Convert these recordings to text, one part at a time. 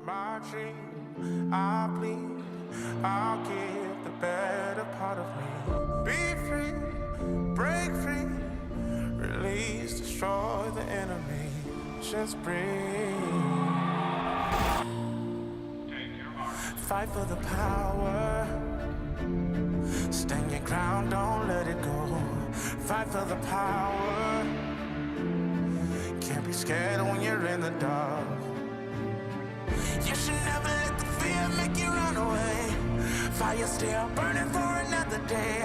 my dream, I bleed, I'll give the better part of me. Be free, break free, release, destroy the enemy. Just breathe. Fight for the power. Stand your ground, don't let it go. Fight for the power. Can't be scared when you're in the dark. You should never let the fear make you run away. Fire still burning for another day.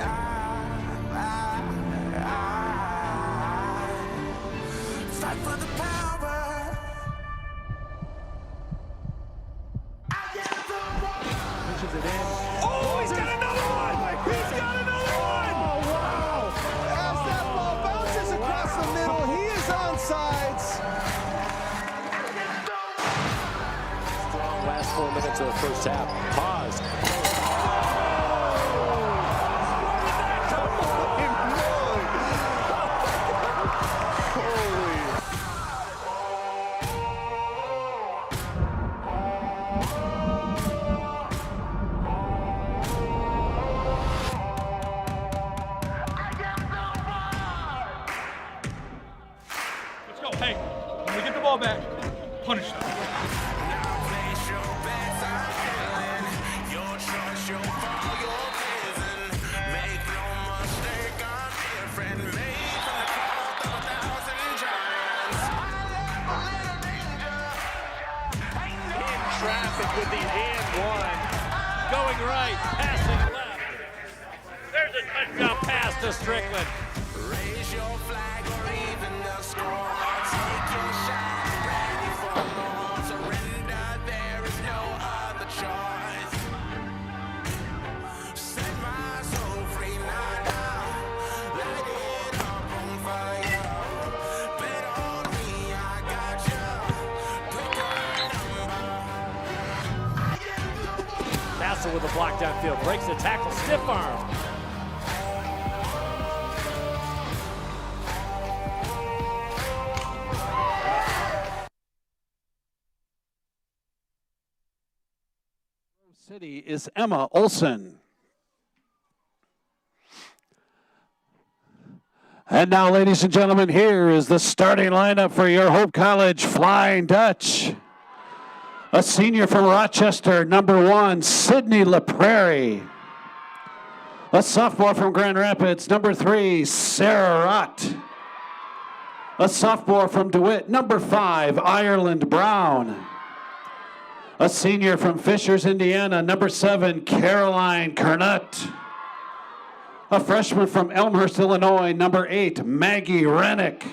Fight for the power. Pushes it in. Oh, he's got another one! He's got another one! Oh, wow! As that ball bounces across the middle, he is onside. Last 4 minutes of the first half. Pause. Let's go. Hey, when we get the ball back, punish them. Traffic with the and one. Going right, passing left. There's a touchdown pass to Strickland. Raise your flag or even the score. Take your shot, ready for more. Surrender, there is no other choice. Set my soul free now. Light it up on fire. Bet on me, I got you. Pick a number. Castle with a block downfield. Breaks the tackle. Stiff arm. City is Emma Olson. And now, ladies and gentlemen, here is the starting lineup for your Hope College Flying Dutch. A senior from Rochester, number 1, Sydney LaPrairie. A sophomore from Grand Rapids, number 3, Sarah Rott. A sophomore from DeWitt, number 5, Ireland Brown. A senior from Fishers, Indiana, number 7, Caroline Kernut. A freshman from Elmhurst, Illinois, number 8, Maggie Rennick.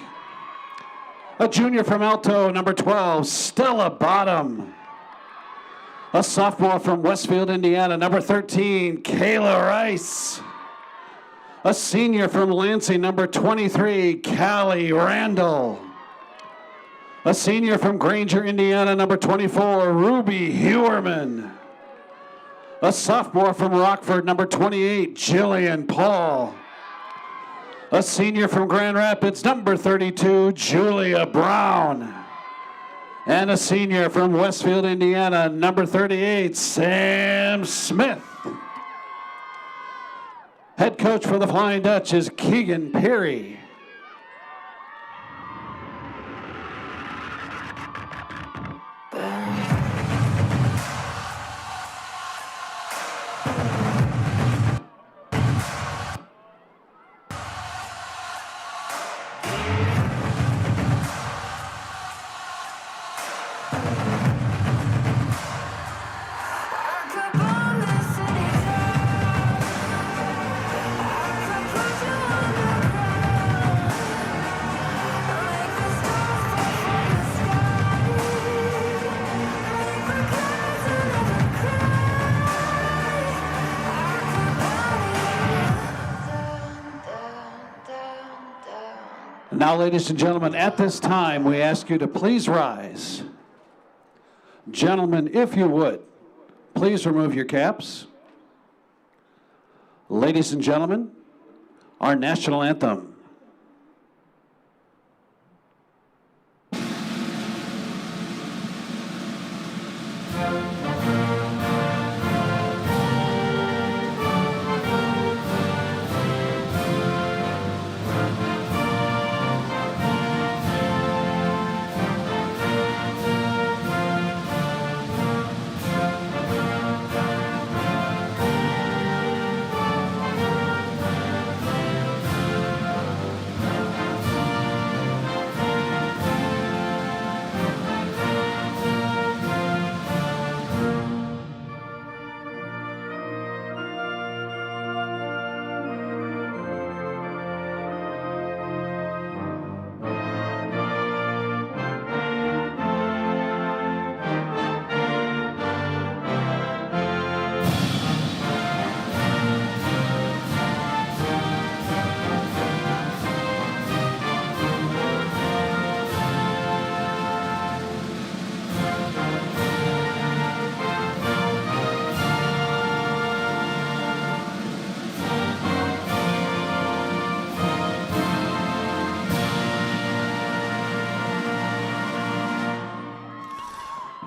A junior from Alto, number 12, Stella Bottom. A sophomore from Westfield, Indiana, number 13, Kayla Rice. A senior from Lansing, number 23, Callie Randall. A senior from Granger, Indiana, number 24, Ruby Hewerman. A sophomore from Rockford, number 28, Jillian Paul. A senior from Grand Rapids, number 32, Julia Brown. And a senior from Westfield, Indiana, number 38, Sam Smith. Head coach for the Flying Dutch is Keegan Perry. Now, ladies and gentlemen, at this time, we ask you to please rise. Gentlemen, if you would, please remove your caps. Ladies and gentlemen, our national anthem.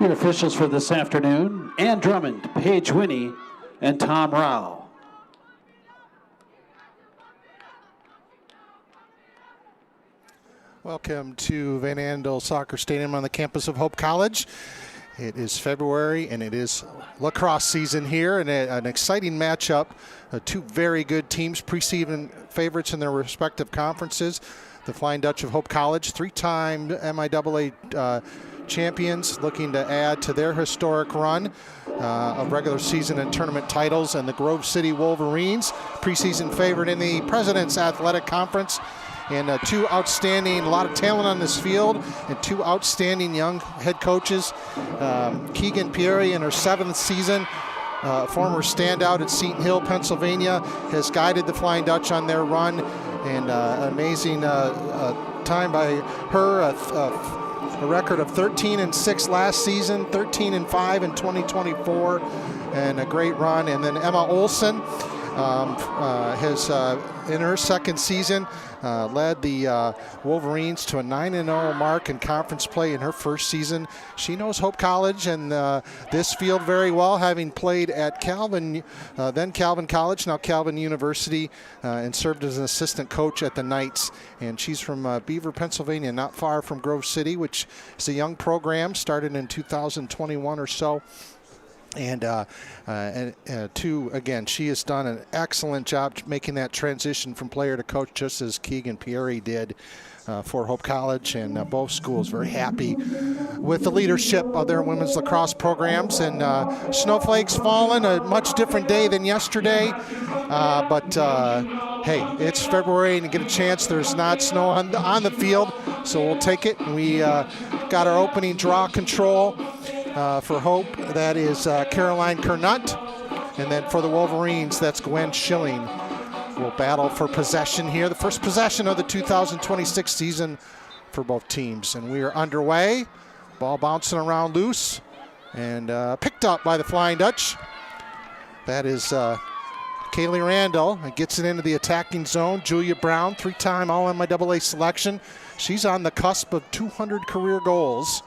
Your officials for this afternoon: Ann Drummond, Paige Winnie, and Tom Rao. Welcome to Van Andel Soccer Stadium on the campus of Hope College. It is February and it is lacrosse season here, and an exciting matchup. Two very good teams, preseason favorites in their respective conferences. The Flying Dutch of Hope College, three-time MIAA champions, looking to add to their historic run of regular season and tournament titles, and the Grove City Wolverines, preseason favorite in the President's Athletic Conference. And two outstanding, a lot of talent on this field, and two outstanding young head coaches. Keegan Pieri, in her 7th season, former standout at Seton Hill, Pennsylvania, has guided the Flying Dutch on their run, and amazing time by her. A record of 13-6 last season, 13-5 in 2024, and a great run. And then Emma Olson has, in her 2nd season, led the Wolverines to a 9-0 mark in conference play in her 1st season. She knows Hope College and this field very well, having played at Calvin, then Calvin College, now Calvin University, and served as an assistant coach at the Knights. And she's from Beaver, Pennsylvania, not far from Grove City, which is a young program, started in 2021 or so. And two, again, she has done an excellent job making that transition from player to coach, just as Keegan Pieri did for Hope College. And both schools very happy with the leadership of their women's lacrosse programs. And snowflakes falling, a much different day than yesterday. But hey, it's February and you get a chance. There's not snow on the field, so we'll take it. And we got our opening draw control. For Hope, that is Caroline Kernut. And then for the Wolverines, that's Gwen Schilling. We'll battle for possession here. The first possession of the 2026 season for both teams. And we are underway. Ball bouncing around loose and picked up by the Flying Dutch. That is Kaylee Randall. It gets it into the attacking zone. Julia Brown, 3-time All-MIAA selection. She's on the cusp of 200 career goals.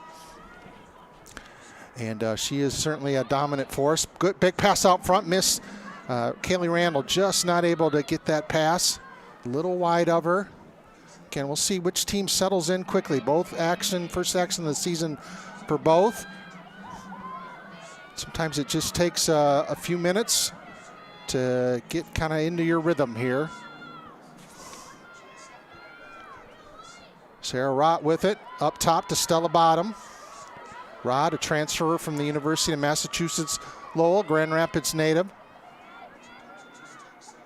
And she is certainly a dominant force. Good big pass out front. Miss Kaylee Randall just not able to get that pass. A little wide of her. Again, we'll see which team settles in quickly. Both first action of the season for both. Sometimes it just takes a few minutes to get kind of into your rhythm here. Sarah Rott with it. Up top to Stella Bottom. Rod, a transfer from the University of Massachusetts Lowell, Grand Rapids native.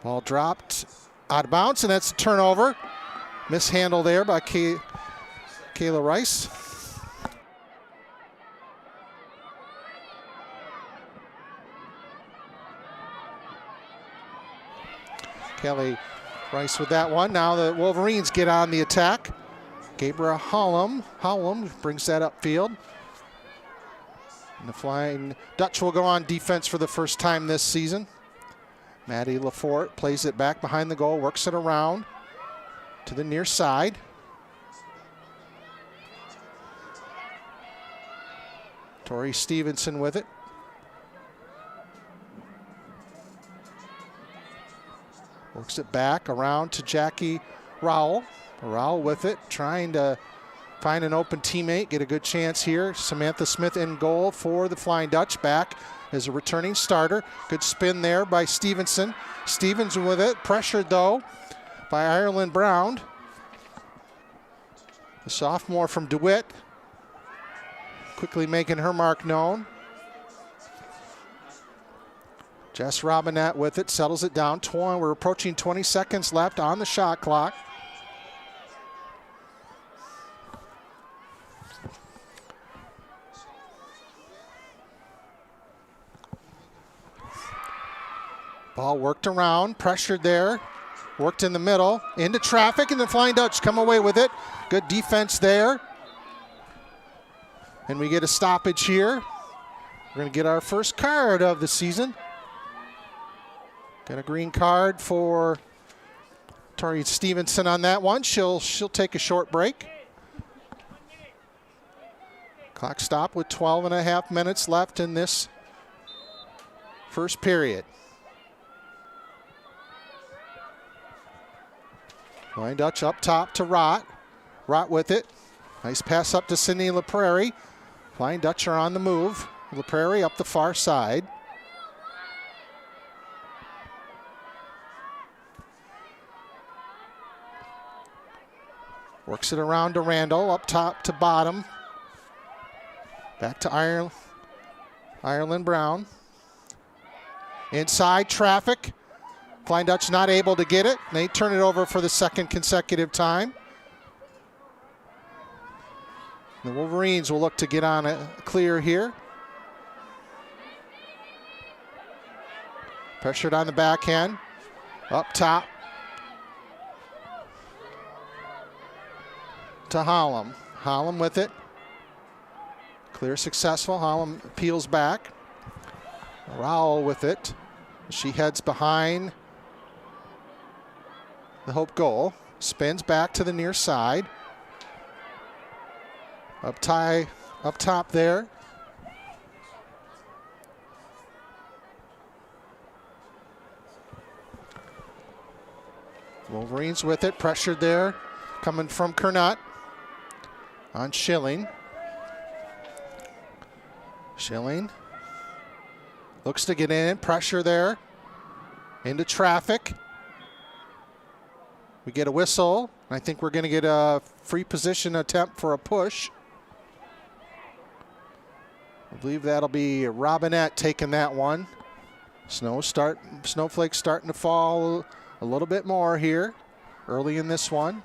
Ball dropped out of bounds, and that's a turnover. Mishandle there by Kayla Rice. Kelly Rice with that one. Now the Wolverines get on the attack. Gabriel Hollum brings that upfield. And the Flying Dutch will go on defense for the first time this season. Maddie Lafort plays it back behind the goal, works it around to the near side. Tori Stevenson with it. Works it back around to Jackie Rowell. Rowell with it, trying to find an open teammate, get a good chance here. Samantha Smith in goal for the Flying Dutch, back as a returning starter. Good spin there by Stevenson. Stevenson with it, pressured though by Ireland Brown. The sophomore from DeWitt, quickly making her mark known. Jess Robinette with it, settles it down. We're approaching 20 seconds left on the shot clock. Ball worked around, pressured there, worked in the middle, into traffic, and the Flying Dutch come away with it. Good defense there. And we get a stoppage here. We're going to get our first card of the season. Got a green card for Tori Stevenson on that one. She'll take a short break. Clock stop with 12.5 minutes left in this first period. Flying Dutch up top to Rott. Rott with it. Nice pass up to Sydney LaPrairie. Flying Dutch are on the move. LaPrairie up the far side. Works it around to Randall, up top to bottom. Back to Ireland Brown. Inside traffic. Flying Dutch not able to get it. They turn it over for the second consecutive time. The Wolverines will look to get on a clear here. Pressured on the backhand. Up top to Holland. Holland with it. Clear successful. Holland peels back. Rowell with it. She heads behind the Hope goal. Spins back to the near side. Up top there. Wolverines with it. Pressured there. Coming from Kernot. On Schilling. Schilling looks to get in. Pressure there. Into traffic. We get a whistle. I think we're going to get a free position attempt for a push. I believe that'll be Robinette taking that one. Snowflakes starting to fall a little bit more here early in this one.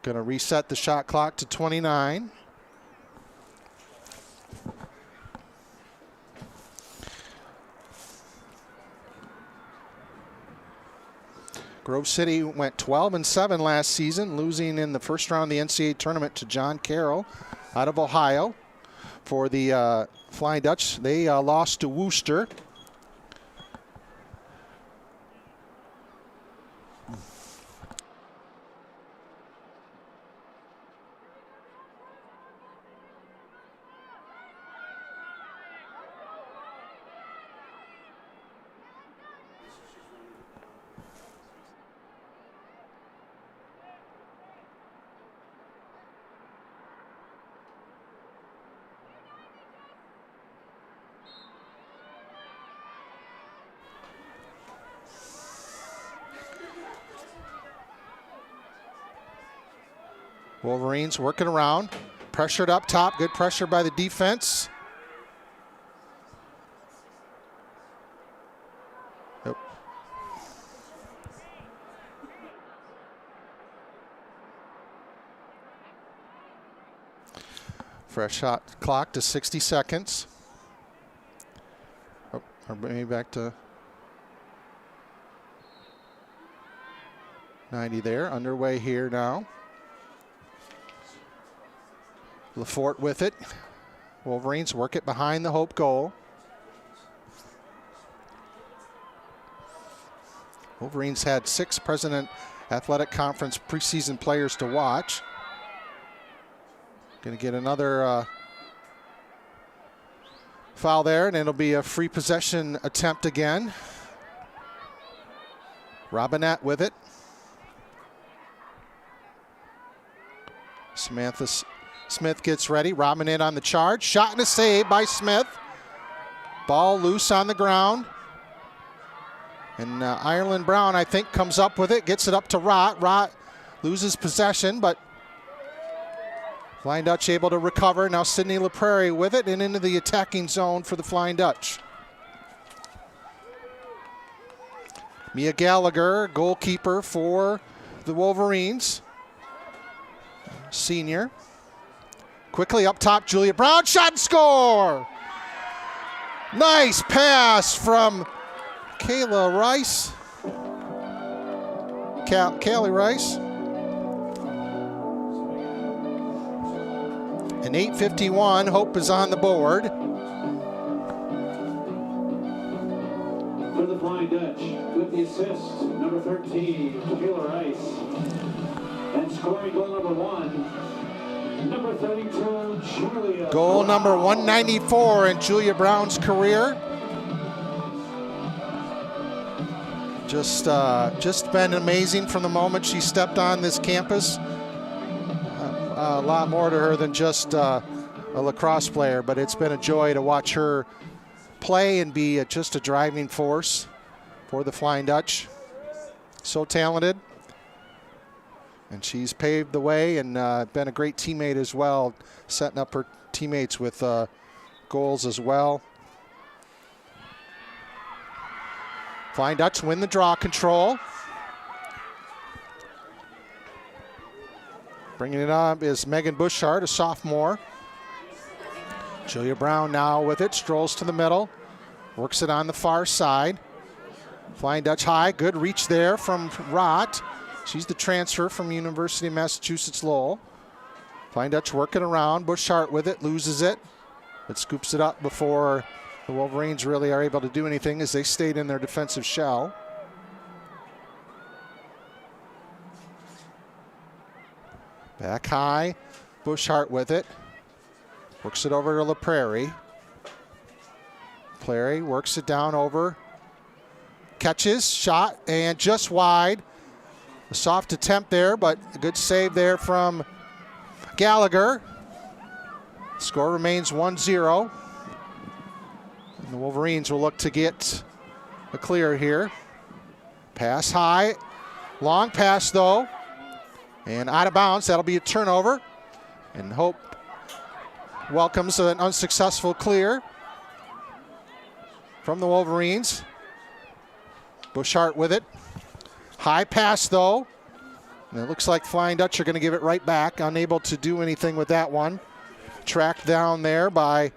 Going to reset the shot clock to 29. Grove City went 12-7 last season, losing in the first round of the NCAA tournament to John Carroll out of Ohio. For the Flying Dutch, they lost to Worcester. Wolverines working around. Pressured up top. Good pressure by the defense. Yep. Fresh shot clock to 60 seconds. Oh, or maybe back to 90 there. Underway here now. Lafort with it. Wolverines work it behind the Hope goal. Wolverines had 6 President Athletic Conference preseason players to watch. Going to get another foul there, and it'll be a free possession attempt again. Robinette with it. Samantha Smith gets ready. Robinette on the charge. Shot and a save by Smith. Ball loose on the ground. And Ireland Brown, I think, comes up with it. Gets it up to Rott. Rott loses possession, but Flying Dutch able to recover. Now Sydney LaPrairie with it and into the attacking zone for the Flying Dutch. Mia Gallagher, goalkeeper for the Wolverines. Senior. Quickly up top, Julia Brown, shot and score! Nice pass from Kayla Rice. Callie Rice. And 8:51, Hope is on the board. For the Flying Dutch, with the assist, number 13, Kayla Rice. And scoring goal number 1, number 32, Julia. Goal number 194 in Julia Brown's career. Just been amazing from the moment she stepped on this campus. A lot more to her than just a lacrosse player, but it's been a joy to watch her play and be just a driving force for the Flying Dutch. So talented. And she's paved the way and been a great teammate as well, setting up her teammates with goals as well. Flying Dutch win the draw control. Bringing it up is Megan Bushart, a sophomore. Julia Brown now with it, strolls to the middle, works it on the far side. Flying Dutch high, good reach there from Rott. She's the transfer from University of Massachusetts Lowell. Flying Dutch working around, Bushart with it, loses it, but scoops it up before the Wolverines really are able to do anything as they stayed in their defensive shell. Back high, Bushart with it. Works it over to LaPrairie. Prairie works it down over. Catches, shot, and just wide. A soft attempt there, but a good save there from Gallagher. Score remains 1-0. And the Wolverines will look to get a clear here. Pass high. Long pass, though. And out of bounds, that'll be a turnover. And Hope welcomes an unsuccessful clear from the Wolverines. Bushart with it. High pass, though. And it looks like Flying Dutch are going to give it right back. Unable to do anything with that one. Tracked down there by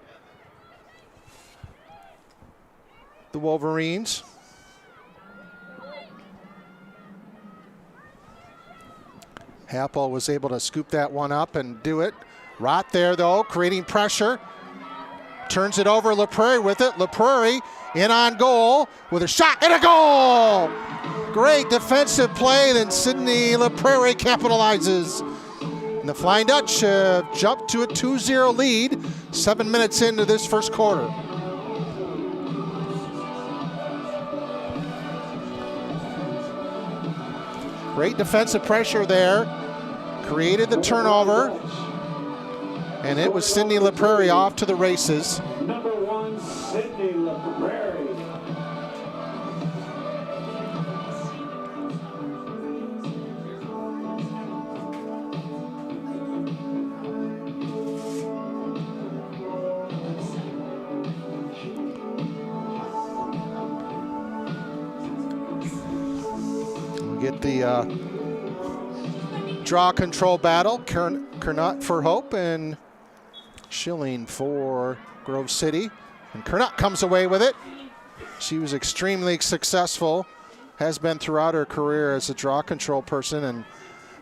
the Wolverines. Happel was able to scoop that one up and do it. Rott there, though, creating pressure. Turns it over, LaPrairie with it. LaPrairie in on goal with a shot and a goal! Great defensive play, then Sydney LaPrairie capitalizes. And the Flying Dutch jumped to a 2-0 lead 7 minutes into this first quarter. Great defensive pressure there. Created the turnover. And it was Sydney LaPrairie off to the races. Number 1, Sydney LaPrairie. Get the draw control battle. Kernot for Hope and Schilling for Grove City. And Kernot comes away with it. She was extremely successful, has been throughout her career as a draw control person, and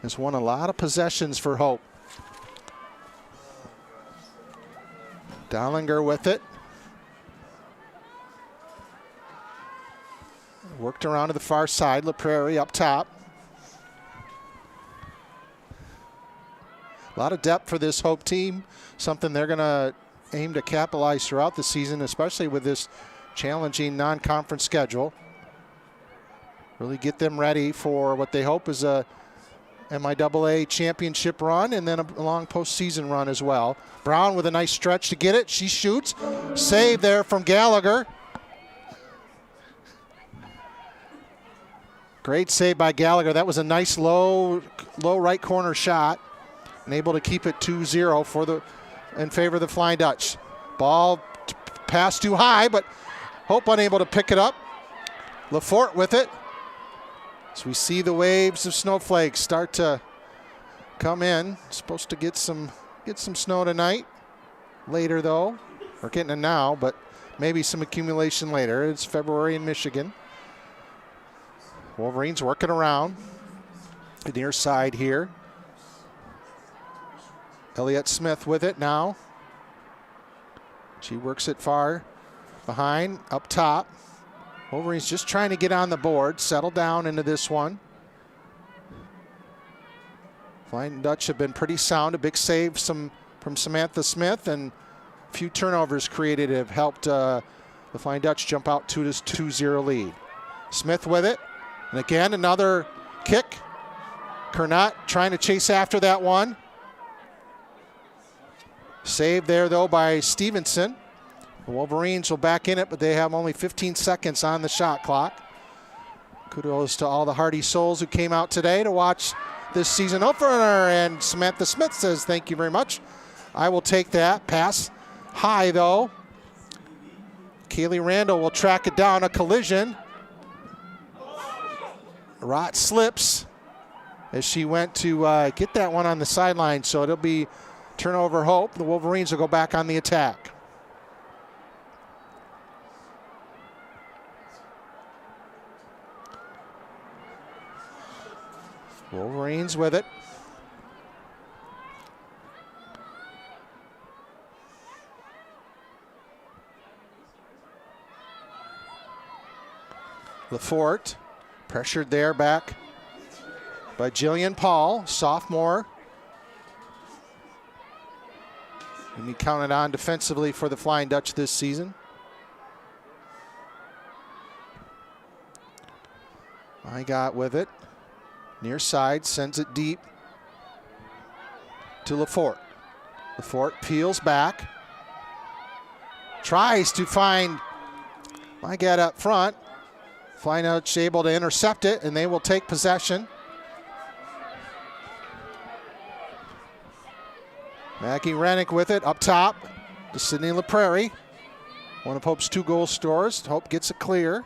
has won a lot of possessions for Hope. Dollinger with it. Worked around to the far side. LaPrairie up top. A lot of depth for this Hope team. Something they're going to aim to capitalize throughout the season, especially with this challenging non-conference schedule. Really get them ready for what they hope is a MIAA championship run and then a long postseason run as well. Brown with a nice stretch to get it. She shoots. Save there from Gallagher. Great save by Gallagher. That was a nice low right corner shot. And able to keep it 2-0 in favor of the Flying Dutch. Ball passed too high, but Hope unable to pick it up. Lafort with it. So we see the waves of snowflakes start to come in. Supposed to get some snow tonight. Later though, we're getting it now, but maybe some accumulation later. It's February in Michigan. Wolverines working around the near side here. Elliott Smith with it now. She works it far behind, up top. Wolverines just trying to get on the board, settle down into this one. Flying Dutch have been pretty sound. A big save from Samantha Smith, and a few turnovers created have helped the Flying Dutch jump out to this 2-0 lead. Smith with it, and again another kick. Kernot trying to chase after that one. Saved there, though, by Stevenson. The Wolverines will back in it, but they have only 15 seconds on the shot clock. Kudos to all the hardy souls who came out today to watch this season opener. And Samantha Smith says, thank you very much. I will take that. Pass high, though. Kaylee Randall will track it down. A collision. Rott slips as she went to get that one on the sideline, so it'll be turnover Hope. The Wolverines will go back on the attack. Wolverines with it. Lafort pressured there back by Jillian Paul, sophomore. And he counted on defensively for the Flying Dutch this season. I got with it. Near side, sends it deep to Lafort. Lafort peels back. Tries to find my guy up front. Flying Dutch able to intercept it, and they will take possession. Maggie Rennick with it up top to Sydney LaPrairie. One of Hope's 2 goal scorers. Hope gets it clear.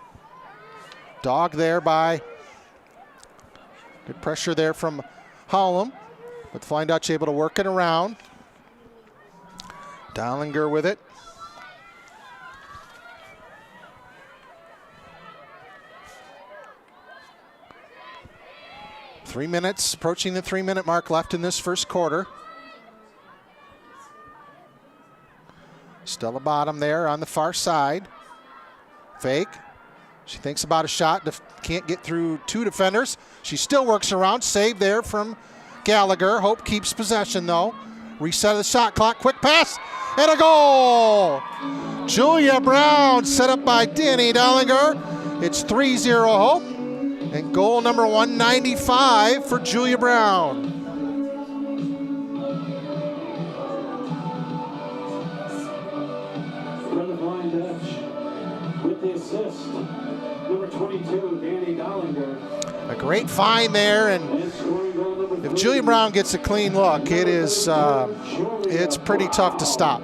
Dog there by, good pressure there from Hollum, but Flying Dutch able to work it around. Dollinger with it. Three minutes, approaching the 3-minute mark left in this first quarter. Stella Bottom there on the far side. Fake. She thinks about a shot. Can't get through 2 defenders. She still works around. Save there from Gallagher. Hope keeps possession, though. Reset of the shot clock. Quick pass. And a goal! Julia Brown set up by Danny Dollinger. It's 3-0 Hope. And goal number 195 for Julia Brown. With the assist, number 22, Danny Dollinger. A great find there, and if Julia Brown gets a clean look, it's pretty tough to stop.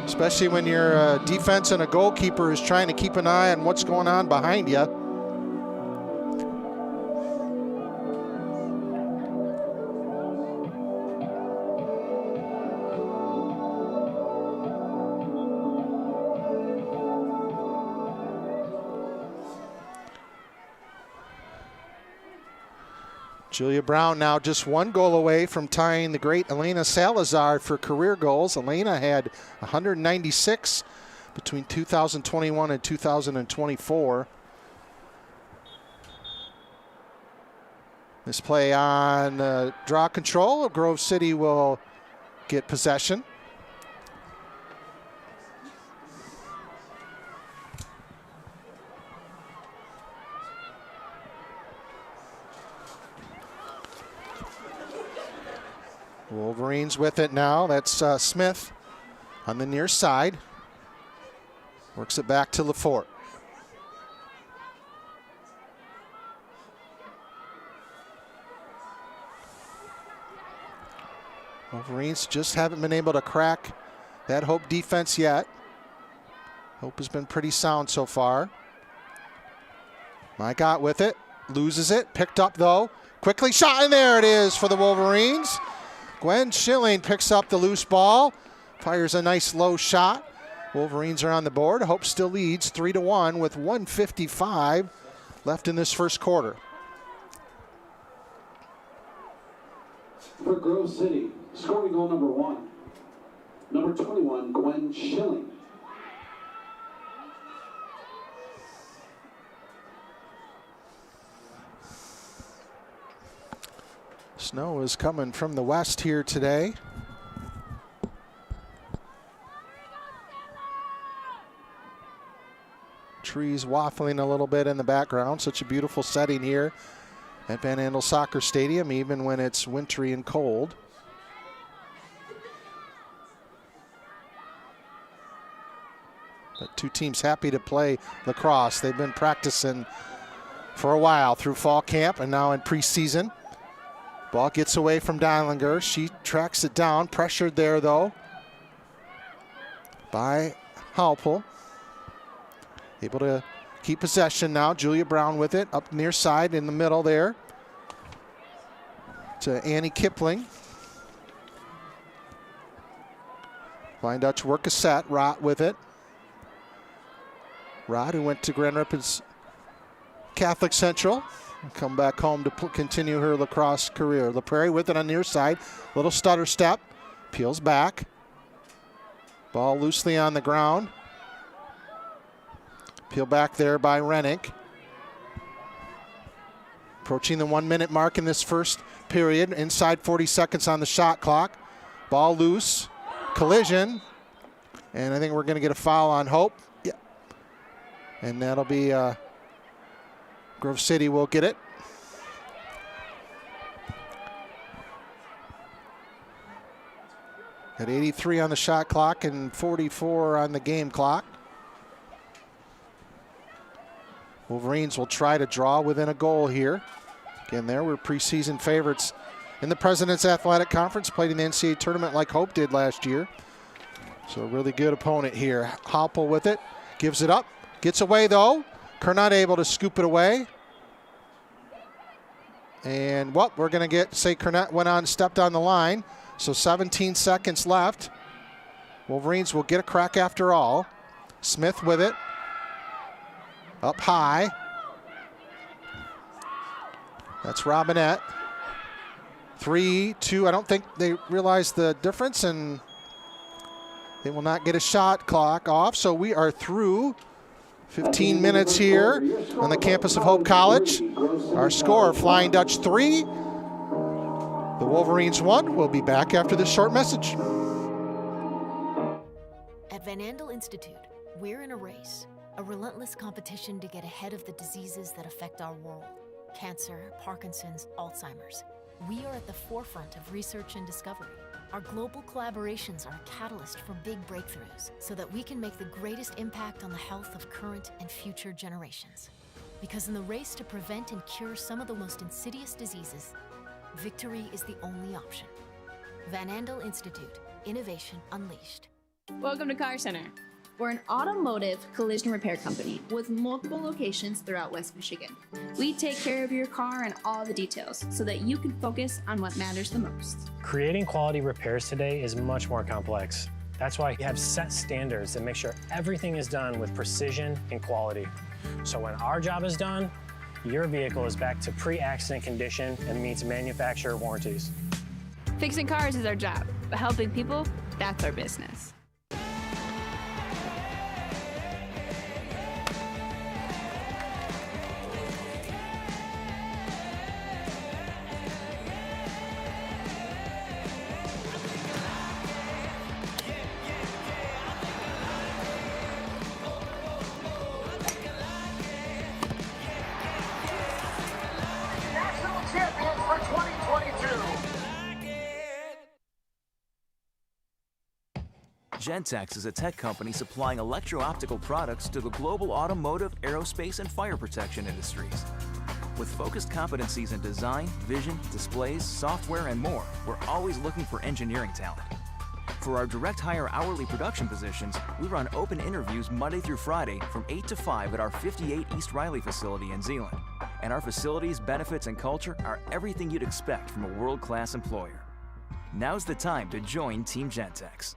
Especially when your defense and a goalkeeper is trying to keep an eye on what's going on behind you. Julia Brown now just 1 goal away from tying the great Elena Salazar for career goals. Elena had 196 between 2021 and 2024. This play on draw control. Grove City will get possession. Wolverines with it now. That's Smith on the near side. Works it back to Lafort. Wolverines just haven't been able to crack that Hope defense yet. Hope has been pretty sound so far. Mygott with it, loses it, picked up though. Quickly shot, and there it is for the Wolverines. Gwen Schilling picks up the loose ball, fires a nice low shot. Wolverines are on the board. Hope still leads 3-1 with 1:55 left in this first quarter. For Grove City, scoring goal number 1. Number 21, Gwen Schilling. Snow is coming from the west here today. Trees waffling a little bit in the background. Such a beautiful setting here at Van Andel Soccer Stadium, even when it's wintry and cold. But two teams happy to play lacrosse. They've been practicing for a while through fall camp and now in preseason. Ball gets away from Deilinger. She tracks it down. Pressured there, though, by Halpel. Able to keep possession now. Julia Brown with it. Up near side in the middle there to Annie Kipling. Flying Dutch work a set. Rott with it. Rott, who went to Grand Rapids Catholic Central. Come back home to continue her lacrosse career. LaPrairie with it on near side. Little stutter step. Peels back. Ball loosely on the ground. Peel back there by Rennick. Approaching the 1 minute mark in this first period. Inside 40 seconds on the shot clock. Ball loose. Collision. And I think we're going to get a foul on Hope. Yeah. And that'll be Grove City will get it. At 83 on the shot clock and 44 on the game clock. Wolverines will try to draw within a goal here. Again, there were preseason favorites in the President's Athletic Conference, played in the NCAA tournament like Hope did last year. So a really good opponent here. Halpel with it, gives it up, gets away though. Kernot able to scoop it away. And what we're going to say Kernot went on, stepped on the line. So 17 seconds left. Wolverines will get a crack after all. Smith with it. Up high. That's Robinette. 3-2. I don't think they realize the difference, and they will not get a shot clock off. So we are through 15 minutes here on the campus of Hope College. Our score, Flying Dutch 3, the Wolverines 1. We'll be back after this short message. At Van Andel Institute, we're in a race, a relentless competition to get ahead of the diseases that affect our world. Cancer, Parkinson's, Alzheimer's. We are at the forefront of research and discovery. Our global collaborations are a catalyst for big breakthroughs so that we can make the greatest impact on the health of current and future generations. Because in the race to prevent and cure some of the most insidious diseases, victory is the only option. Van Andel Institute, innovation unleashed. Welcome to Car Center. We're an automotive collision repair company with multiple locations throughout West Michigan. We take care of your car and all the details so that you can focus on what matters the most. Creating quality repairs today is much more complex. That's why we have set standards that make sure everything is done with precision and quality. So when our job is done, your vehicle is back to pre-accident condition and meets manufacturer warranties. Fixing cars is our job, but helping people, that's our business. Gentex is a tech company supplying electro-optical products to the global automotive, aerospace, and fire protection industries. With focused competencies in design, vision, displays, software, and more, we're always looking for engineering talent. For our direct hire hourly production positions, we run open interviews Monday through Friday from 8 to 5 at our 58 East Riley facility in Zeeland. And our facilities, benefits, and culture are everything you'd expect from a world-class employer. Now's the time to join Team Gentex.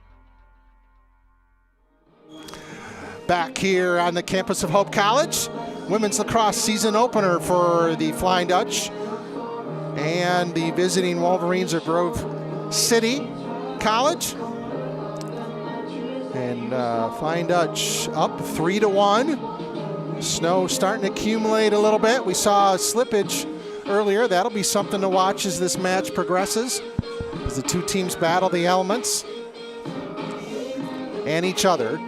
Back here on the campus of Hope College, women's lacrosse season opener for the Flying Dutch. And the visiting Wolverines are Grove City College. And Flying Dutch up 3-1. Snow starting to accumulate a little bit. We saw slippage earlier. That'll be something to watch as this match progresses, as the two teams battle the elements and each other.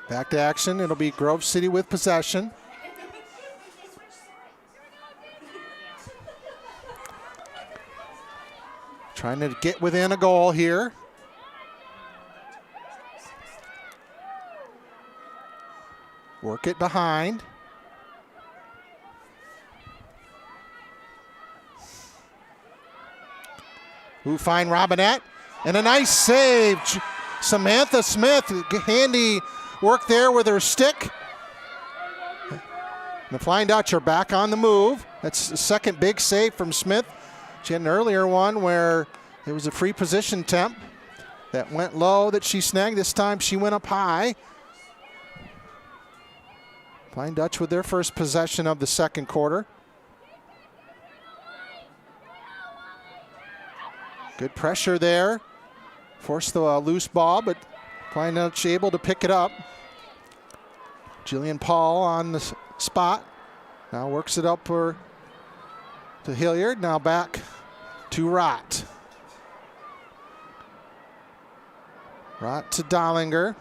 Back to action. It'll be Grove City with possession. Trying to get within a goal here. Work it behind. Who find Robinette? And a nice save. Samantha Smith, handy work there with her stick. The Flying Dutch are back on the move. That's the second big save from Smith. She had an earlier one where it was a free position attempt that went low that she snagged. This time she went up high. Flying Dutch with their first possession of the second quarter. Good pressure there. Forced the loose ball, but Flying Dutch able to pick it up. Jillian Paul on the spot. Now works it up to Hilliard. Now back to Rott. Rott to Dollinger.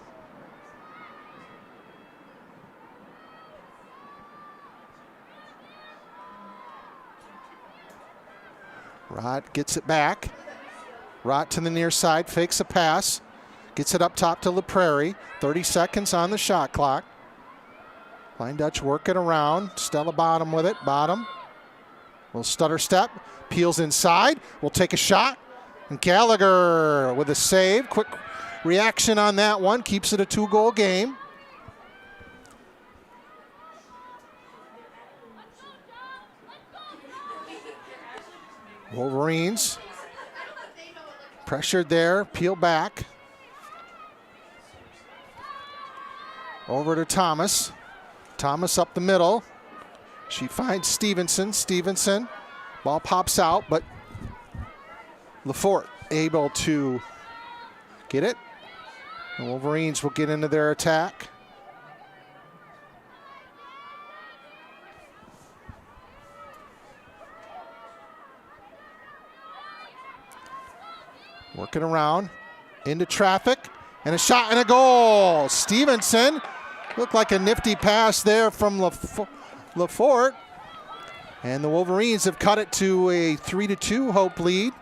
Rott gets it back. Rott to the near side, fakes a pass. Gets it up top to LaPrairie. 30 seconds on the shot clock. Flying Dutch work it around. Stella Bottom with it. Bottom will stutter step. Peels inside. Will take a shot. And Gallagher with a save. Quick reaction on that one. Keeps it a 2-goal game. Wolverines pressured there. Peel back. Over to Thomas. Thomas up the middle. She finds Stevenson. Stevenson. Ball pops out, but Lafort able to get it. The Wolverines will get into their attack. Working around. Into traffic. And a shot and a goal. Stevenson. Looked like a nifty pass there from Lafort. And the Wolverines have cut it to a 3-2 Hope lead.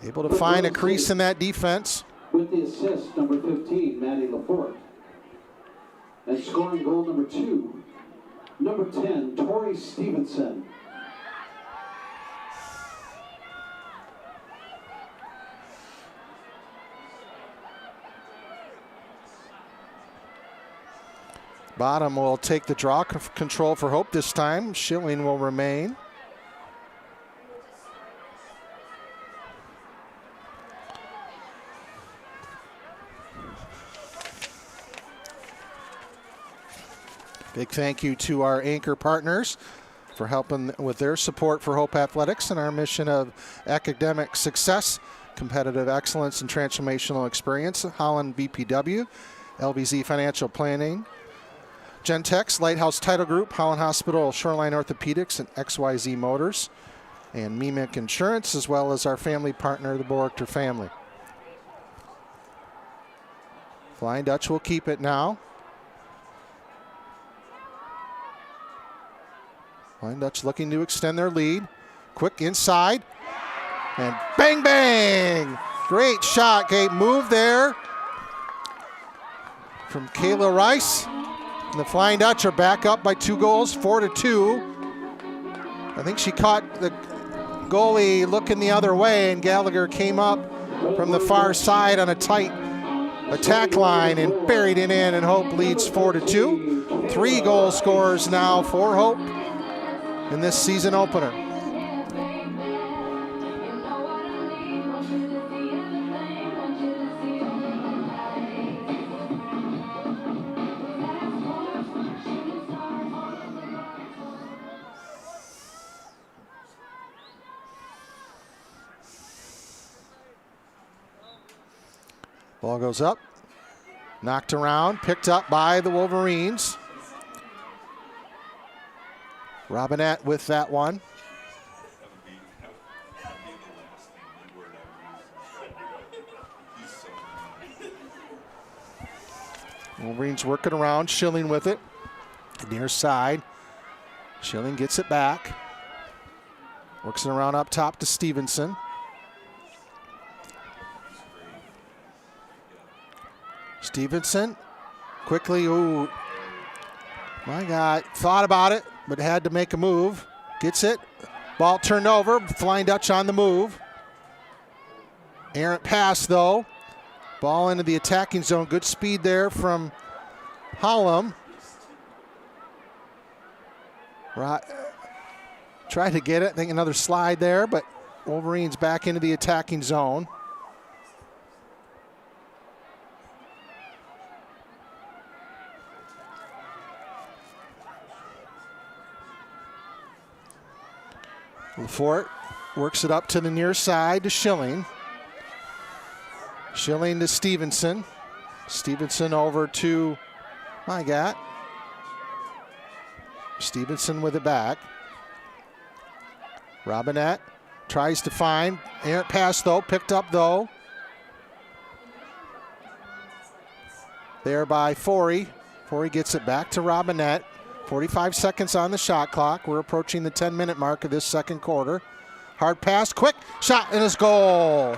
Able to find a crease in that defense. With the assist, number 15, Maddie Lafort. And scoring goal number 2, number 10, Tori Stevenson. Bottom will take the draw control for Hope this time. Schilling will remain. Big thank you to our anchor partners for helping with their support for Hope Athletics and our mission of academic success, competitive excellence, and transformational experience. Holland BPW, LVZ Financial Planning, Gentex, Lighthouse Title Group, Holland Hospital, Shoreline Orthopedics, and XYZ Motors, and MEMIC Insurance, as well as our family partner, the Borchter family. Flying Dutch will keep it now. Flying Dutch looking to extend their lead. Quick inside. And bang, bang! Great shot. Great move there from Kayla Rice. And the Flying Dutch are back up by 2 goals, 4-2. I think she caught the goalie looking the other way, and Gallagher came up from the far side on a tight attack line and buried it in, and Hope leads 4-2. 3 goal scorers now for Hope in this season opener. Ball goes up, knocked around, picked up by the Wolverines. Robinette with that one. Wolverines working around, Schilling with it. Near side. Schilling gets it back. Works it around up top to Stevenson. Stevenson quickly, ooh, my God, thought about it, but had to make a move. Gets it, ball turned over, Flying Dutch on the move. Errant pass though, ball into the attacking zone, good speed there from Hollum. Right, tried to get it, I think another slide there, but Wolverines back into the attacking zone. Lafort works it up to the near side to Schilling. Schilling to Stevenson. Stevenson over to Mygat. Stevenson with it back. Robinette tries to find. Errant pass though, picked up though. There by Forey. Forey gets it back to Robinette. 45 seconds on the shot clock. We're approaching the 10-minute mark of this second quarter. Hard pass, quick shot, and it's goal.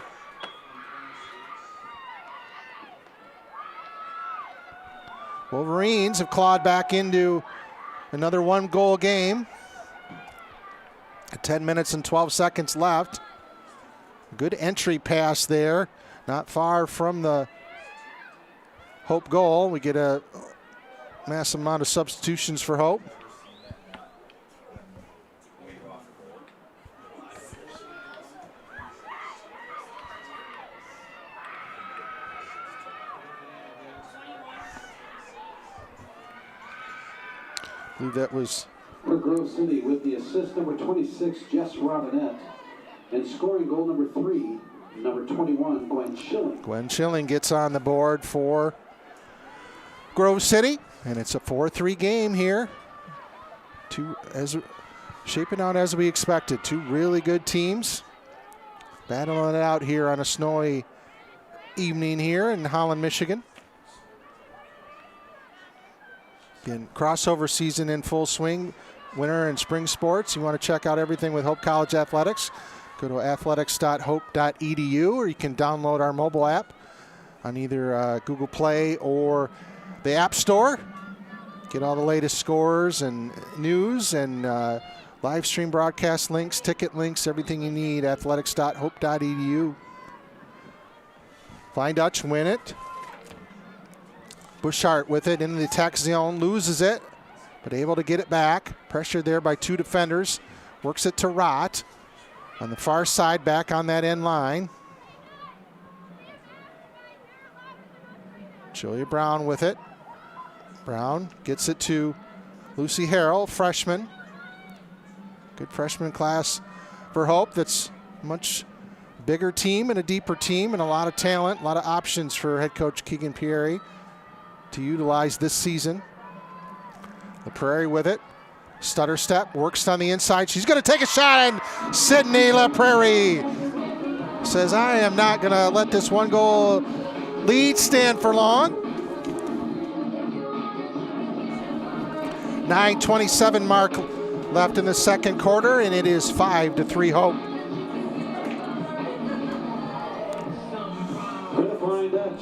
Wolverines have clawed back into another 1-goal game. 10 minutes and 12 seconds left. Good entry pass there. Not far from the Hope goal. We get a massive amount of substitutions for Hope. I believe that was for Grove City with the assist number 26, Jess Robinette, and scoring goal number 3, number 21, Gwen Schilling. Gwen Schilling gets on the board for Grove City, and it's a 4-3 game here. Shaping out as we expected. 2 really good teams battling it out here on a snowy evening here in Holland, Michigan. Again, crossover season in full swing, winter and spring sports. You want to check out everything with Hope College Athletics, go to athletics.hope.edu, or you can download our mobile app on either Google Play or the App Store. Get all the latest scores and news and live stream broadcast links, ticket links, everything you need, athletics.hope.edu. Flying Dutch win it. Bushart with it into the attack zone, loses it, but able to get it back. Pressured there by 2 defenders. Works it to Rott on the far side, back on that end line. Julia Brown with it. Brown gets it to Lucy Harrell, freshman. Good freshman class for Hope. That's a much bigger team and a deeper team and a lot of talent, a lot of options for head coach Keegan Pieri to utilize this season. The Prairie with it. Stutter step, works on the inside. She's going to take a shot, and Sydney LaPrairie says, I am not going to let this 1-goal lead stand for long. 9:27 mark left in the second quarter, and it is 5-3 Hope. For the Flying Dutch,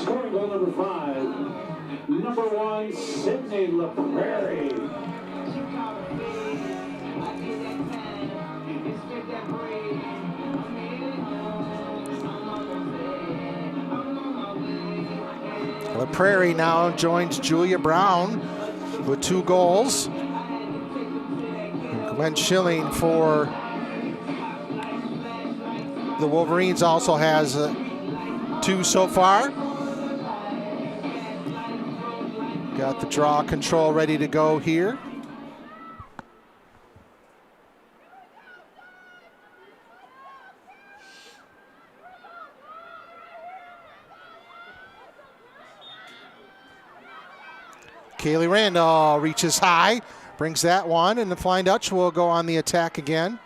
scoring goal number 5, number 1, Sydney LaPrairie. LaPrairie now joins Julia Brown with 2 goals. And Gwen Schilling for the Wolverines also has 2 so far. Got the draw control ready to go here. Kaylee Randall reaches high, brings that one, and the Flying Dutch will go on the attack again.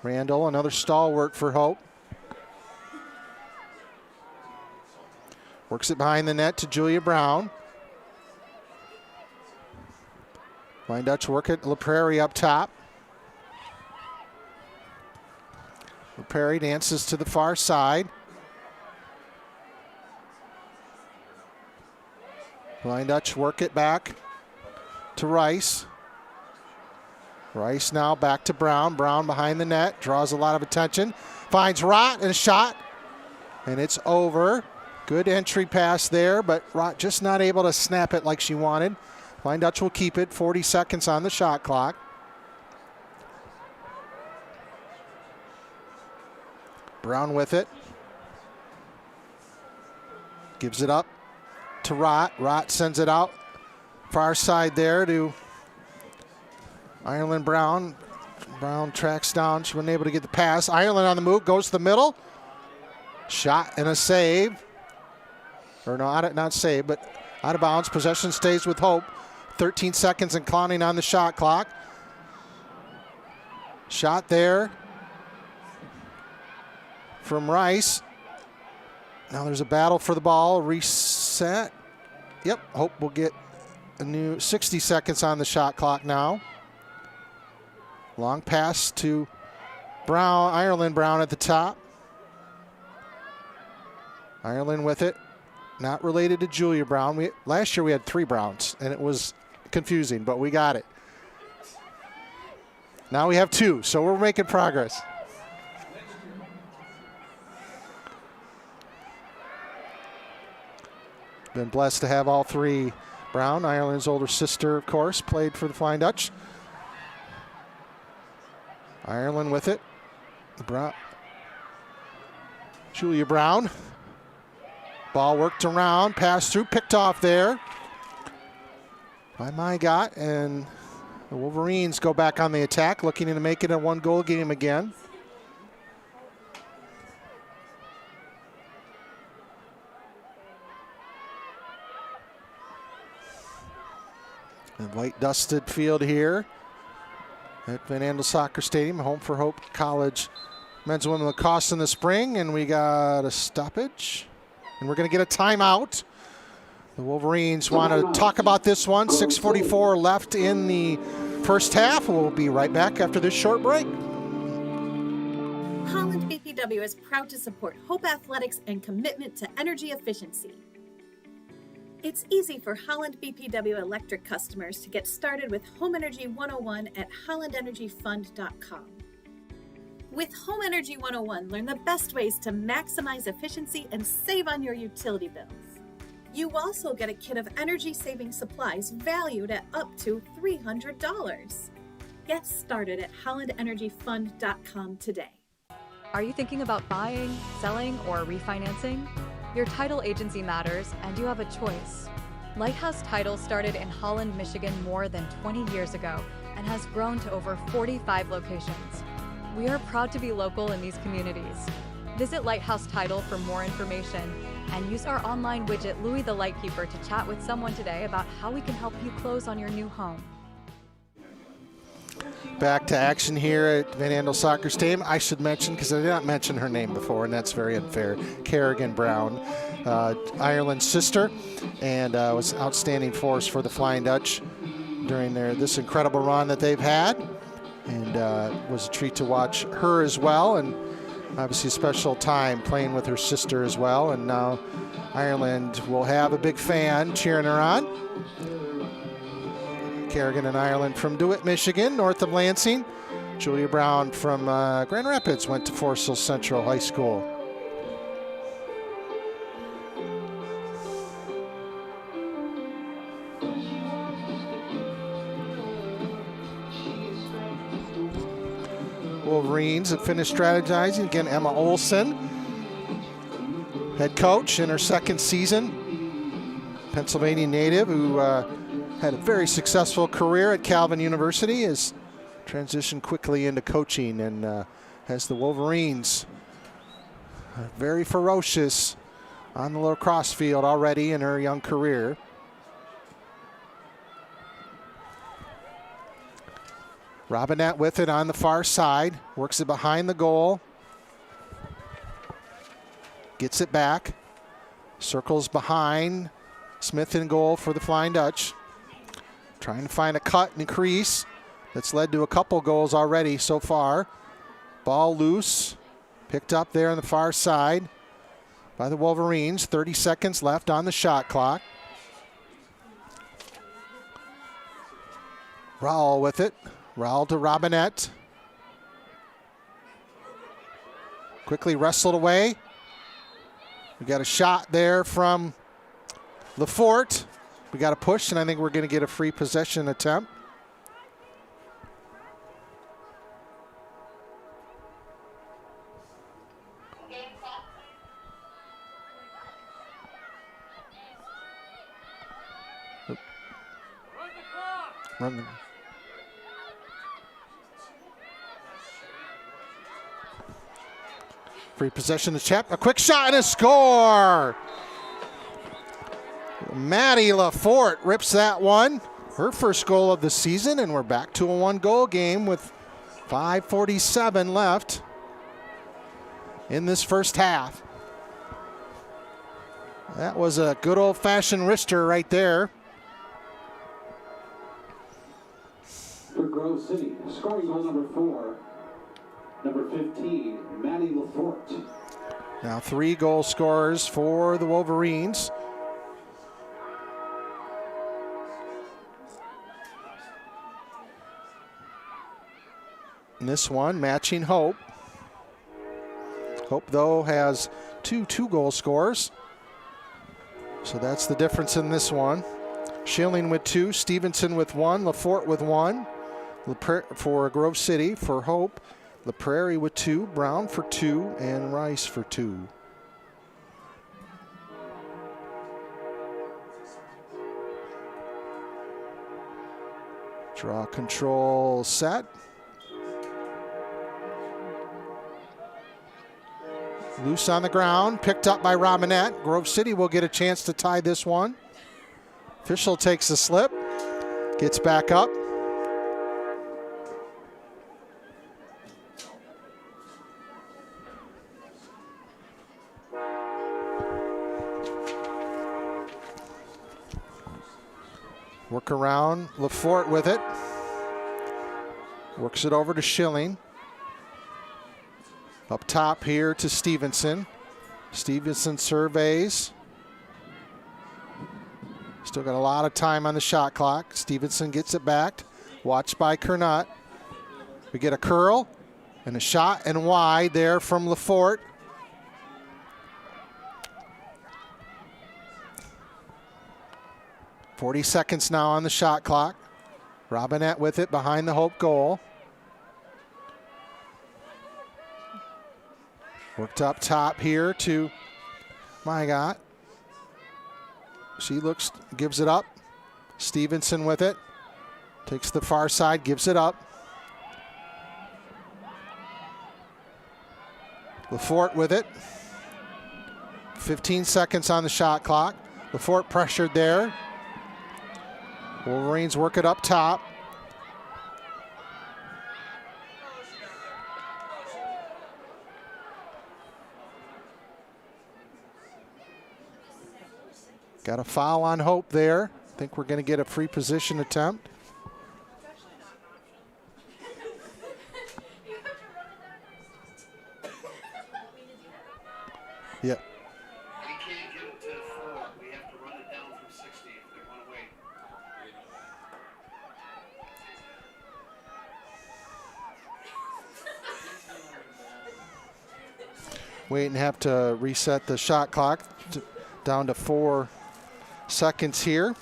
Randall, another stalwart for Hope. Works it behind the net to Julia Brown. Flying Dutch work it, LaPrairie up top. LaPrairie dances to the far side. Flying Dutch work it back to Rice. Rice now back to Brown. Brown behind the net, draws a lot of attention. Finds Rott and a shot, and it's over. Good entry pass there, but Rott just not able to snap it like she wanted. Flying Dutch will keep it, 40 seconds on the shot clock. Brown with it. Gives it up to Rott. Rott sends it out far side there to Ireland Brown. Brown tracks down. She wasn't able to get the pass. Ireland on the move, goes to the middle. Shot and a save. Or no, not save, but out of bounds. Possession stays with Hope. 13 seconds and counting on the shot clock. Shot there from Rice. Now there's a battle for the ball. Reset. Yep, Hope will get a new 60 seconds on the shot clock now. Long pass to Brown, Ireland Brown at the top. Ireland with it. Not related to Julia Brown. Last year we had 3 Browns, and it was confusing, but we got it. Now we have 2, so we're making progress. Been blessed to have all 3 Brown. Ireland's older sister, of course, played for the Flying Dutch. Ireland with it. Julia Brown. Ball worked around, passed through, picked off there by Mygott, and the Wolverines go back on the attack, looking to make it a 1-goal game again. The white dusted field here at Van Andel Soccer Stadium, home for Hope College men's and women's lacrosse in the spring, and we got a stoppage. And we're going to get a timeout. The Wolverines want to talk about this one. 6:44 left in the first half. We'll be right back after this short break. Holland BPW is proud to support Hope Athletics and commitment to energy efficiency. It's easy for Holland BPW electric customers to get started with Home Energy 101 at hollandenergyfund.com. With Home Energy 101, learn the best ways to maximize efficiency and save on your utility bills. You also get a kit of energy-saving supplies valued at up to $300. Get started at hollandenergyfund.com today. Are you thinking about buying, selling, or refinancing? Your title agency matters, and you have a choice. Lighthouse Title started in Holland, Michigan more than 20 years ago and has grown to over 45 locations. We are proud to be local in these communities. Visit Lighthouse Title for more information and use our online widget Louie the Lightkeeper to chat with someone today about how we can help you close on your new home. back to action here at Van Andel Soccer Stadium. I should mention, because I did not mention her name before, and that's very unfair, Kerrigan Brown, Ireland's sister, and was an outstanding force for the Flying Dutch during this incredible run that they've had, and it was a treat to watch her as well, and obviously a special time playing with her sister as well, and now Ireland will have a big fan cheering her on. Kerrigan and Ireland from DeWitt, Michigan, north of Lansing. Julia Brown from Grand Rapids went to Forest Hill Central High School. Wolverines have finished strategizing. Again, Emma Olson, head coach in her second season. Pennsylvania native who had a very successful career at Calvin University, has transitioned quickly into coaching and has the Wolverines very ferocious on the lacrosse field already in her young career. Robinette with it on the far side, works it behind the goal. Gets it back, circles behind Smith in goal for the Flying Dutch. Trying to find a cut and a crease. That's led to a couple goals already so far. Ball loose, picked up there on the far side by the Wolverines. 30 seconds left on the shot clock. Raul with it. Raul to Robinette. Quickly wrestled away. We got a shot there from Lafort. We got a push, and I think we're going to get a free possession attempt. Run the free possession to Chep. A quick shot and a score. Maddie Lafort rips that one. Her first goal of the season, and we're back to a one-goal game with 5:47 left in this first half. That was a good old-fashioned wrister right there. For Grove City, scoring goal number 4, number 15, Maddie Lafort. Now 3 goal scorers for the Wolverines. And this one matching Hope. Hope, though, has two goal scorers. So that's the difference in this one. Schilling with 2, Stevenson with 1, Lafort with 1. For Grove City, for Hope, La Prairie with 2, Brown for 2, and Rice for 2. Draw control set. Loose on the ground, picked up by Robinette. Grove City will get a chance to tie this one. Official takes a slip, gets back up. Work around, Lafort with it. Works it over to Schilling. Up top here to Stevenson. Stevenson surveys. Still got a lot of time on the shot clock. Stevenson gets it back. Watched by Kernot. We get a curl and a shot and wide there from Lafort. .40 seconds now on the shot clock. Robinette with it behind the Hope goal. Worked up top here to Mygot. She looks, gives it up. Stevenson with it. Takes the far side, gives it up. Lafort with it. 15 seconds on the shot clock. Lafort pressured there. Wolverines work it up top. Got a foul on Hope there. I think we're going to get a free position attempt. Yep. We can't get it to 4. We have to run it down from 60 if they want to wait. Wait and have to reset the shot clock down to 4 seconds here.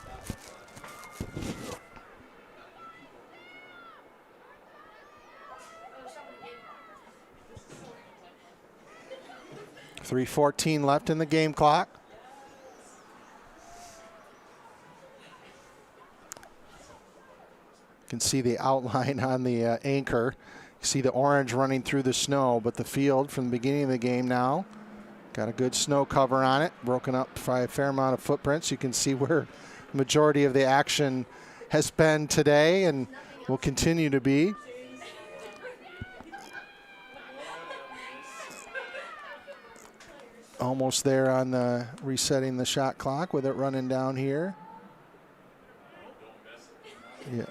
.3:14 left in the game clock. You can see the outline on the anchor. You see the orange running through the snow, but the field from the beginning of the game now got a good snow cover on it, broken up by a fair amount of footprints. You can see where the majority of the action has been today and will continue to be. Almost there on the resetting the shot clock with it running down here. Yeah.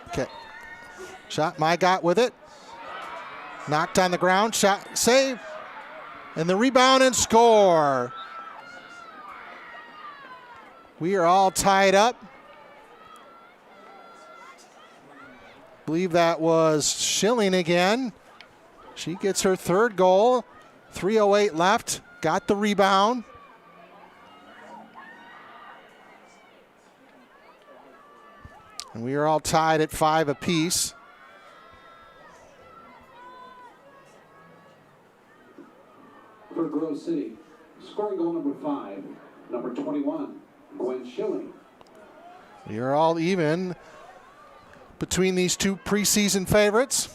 Okay. Shot, Mygot with it. Knocked on the ground, shot, save. And the rebound and score. We are all tied up. Believe that was Schilling again. She gets her 3rd goal. 3:08 left. Got the rebound. And we are all tied at 5 apiece. For Grove City, scoring goal number 5, number 21, Gwen Schilling. We are all even between these two preseason favorites.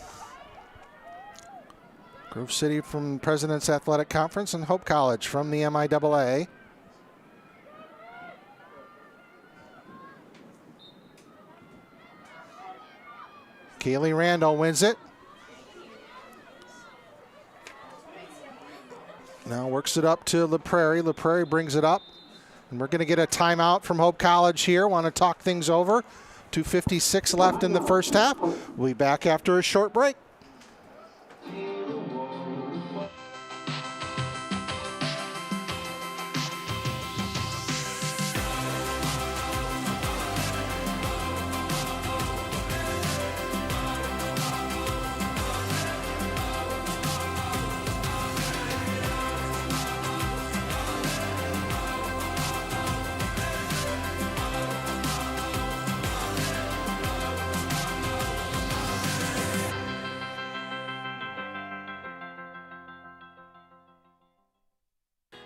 Grove City from President's Athletic Conference and Hope College from the MIAA. Kaylee Randall wins it. Now works it up to LaPrairie. LaPrairie brings it up. And we're going to get a timeout from Hope College here. Want to talk things over. 2:56 left in the first half. We'll be back after a short break.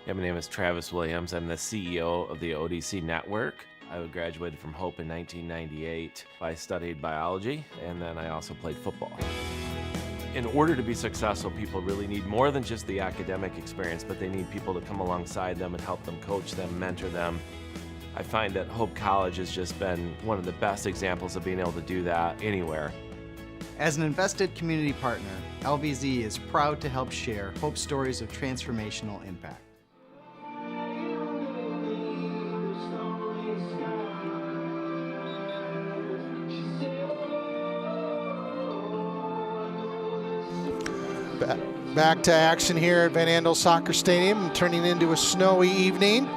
Yeah, my name is Travis Williams. I'm the CEO of the ODC Network. I graduated from Hope in 1998. I studied biology, and then I also played football. In order to be successful, people really need more than just the academic experience, but they need people to come alongside them and help them, coach them, mentor them. I find that Hope College has just been one of the best examples of being able to do that anywhere. As an invested community partner, LVZ is proud to help share Hope stories of transformational impact. Back to action here at Van Andel Soccer Stadium, turning into a snowy evening.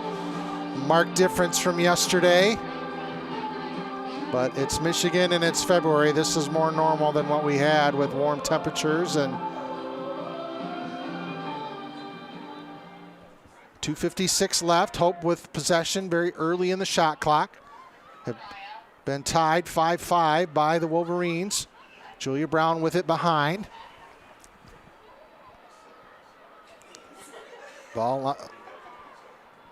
Marked difference from yesterday. But it's Michigan and it's February. This is more normal than what we had with warm temperatures. And 2:56 left. Hope with possession very early in the shot clock. Have been tied 5-5 by the Wolverines. Julia Brown with it behind. Ball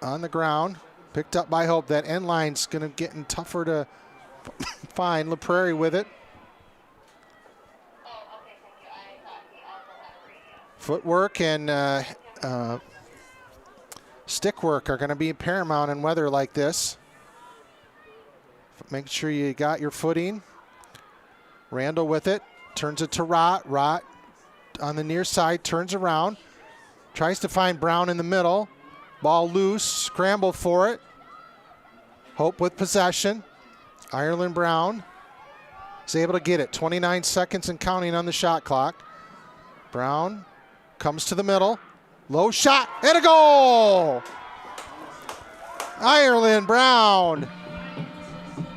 on the ground, picked up by Hope. That end line's going to get tougher to find. LaPrairie with it. Footwork and stick work are going to be paramount in weather like this. Make sure you got your footing. Randall with it, turns it to Rott. Rott on the near side, turns around. Tries to find Brown in the middle. Ball loose, scramble for it. Hope with possession. Ireland Brown is able to get it. 29 seconds and counting on the shot clock. Brown comes to the middle. Low shot and a goal! Ireland Brown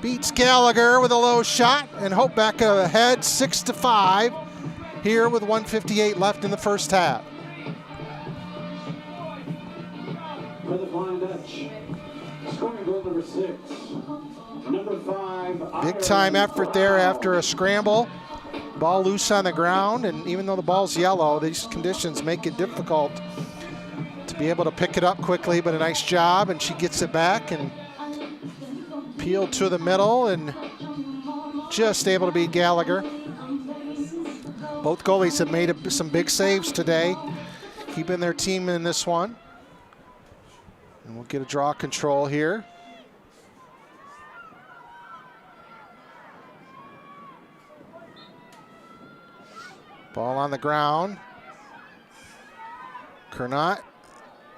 beats Gallagher with a low shot, and Hope back ahead 6-5 here with 1:58 left in the first half. For the Flying Dutch, scoring goal number 6, number 5. Big time effort there after a scramble. Ball loose on the ground, and even though the ball's yellow, these conditions make it difficult to be able to pick it up quickly, but a nice job, and she gets it back and peeled to the middle and just able to beat Gallagher. Both goalies have made some big saves today, keeping their team in this one. And we'll get a draw control here. Ball on the ground. Kernot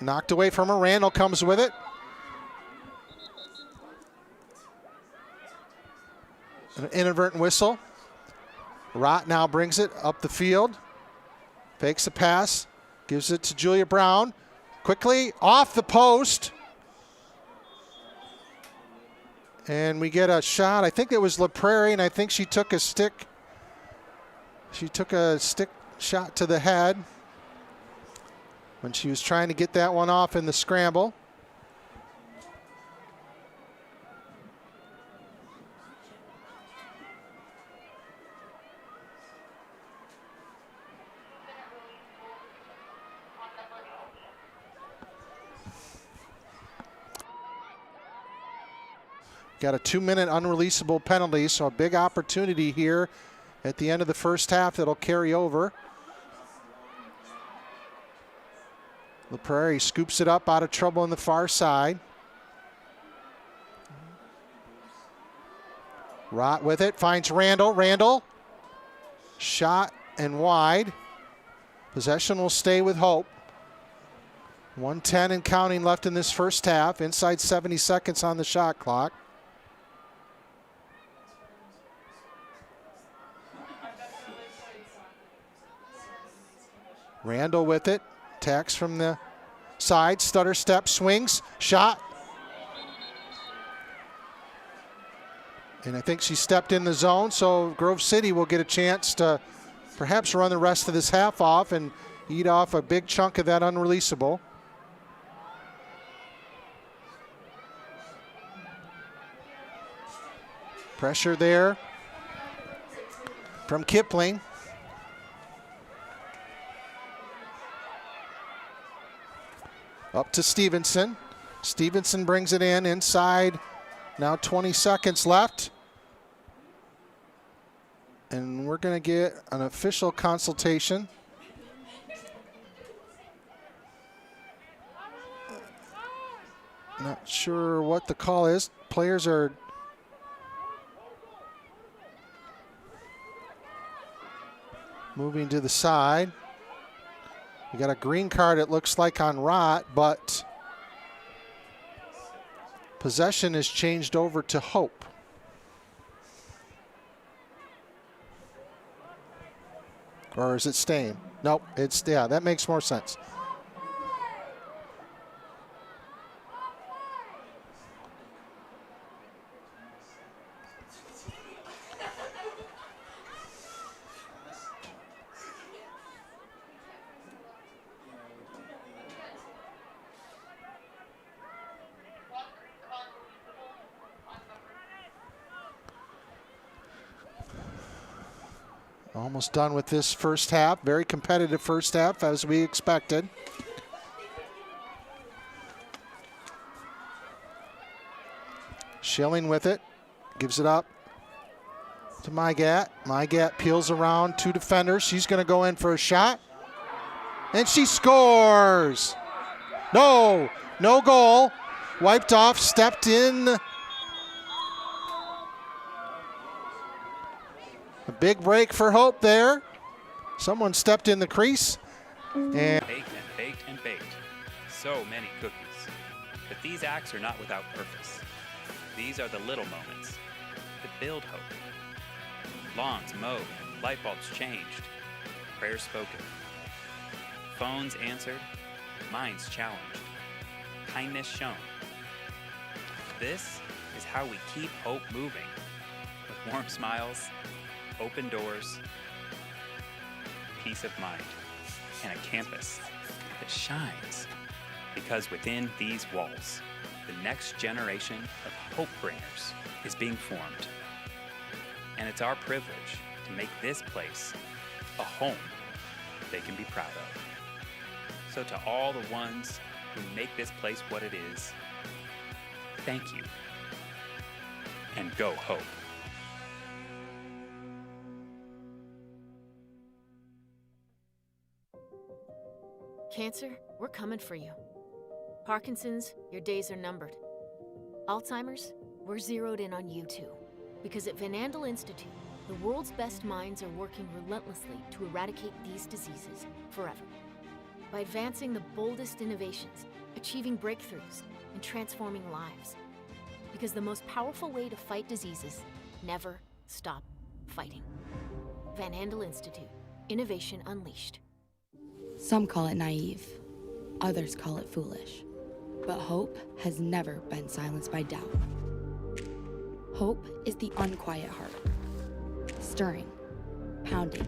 knocked away from her. Randall comes with it. An inadvertent whistle. Rott now brings it up the field. Fakes a pass. Gives it to Julia Brown. Quickly off the post. And we get a shot. I think it was LaPrairie, and I think she took a stick. She took a stick shot to the head when she was trying to get that one off in the scramble. Got a 2-minute unreleasable penalty, so a big opportunity here at the end of the first half that'll carry over. LaPrairie scoops it up out of trouble on the far side. Rott with it, finds Randall. Randall, shot and wide. Possession will stay with Hope. 1:10 and counting left in this first half. Inside 70 seconds on the shot clock. Randall with it, attacks from the side, stutter step, swings, shot. And I think she stepped in the zone, so Grove City will get a chance to perhaps run the rest of this half off and eat off a big chunk of that unreleasable. Pressure there from Kipling. Up to Stevenson. Stevenson brings it in inside. Now 20 seconds left. And we're going to get an official consultation. Not sure what the call is. Players are moving to the side. We got a green card, it looks like, on Rott, but possession is changed over to Hope. Or is it staying? Nope, it's, yeah, that makes more sense. Almost done with this first half. Very competitive first half, as we expected. Schilling with it. Gives it up to Mygat. Mygat peels around 2 defenders. She's going to go in for a shot. And she scores! No goal. Wiped off, stepped in. A big break for Hope there. Someone stepped in the crease. And baked and baked. So many cookies. But these acts are not without purpose. These are the little moments that build hope. Lawns mowed, light bulbs changed, prayers spoken, phones answered, minds challenged, kindness shown. This is how we keep hope moving, with warm smiles, open doors, peace of mind, and a campus that shines. Because within these walls, the next generation of hope bringers is being formed. And it's our privilege to make this place a home they can be proud of. So to all the ones who make this place what it is, thank you. And go Hope. Cancer, we're coming for you. Parkinson's, your days are numbered. Alzheimer's, we're zeroed in on you too. Because at Van Andel Institute, the world's best minds are working relentlessly to eradicate these diseases forever. By advancing the boldest innovations, achieving breakthroughs, and transforming lives. Because the most powerful way to fight diseases, never stop fighting. Van Andel Institute, innovation unleashed. Some call it naive, others call it foolish. But hope has never been silenced by doubt. Hope is the unquiet heart, stirring, pounding,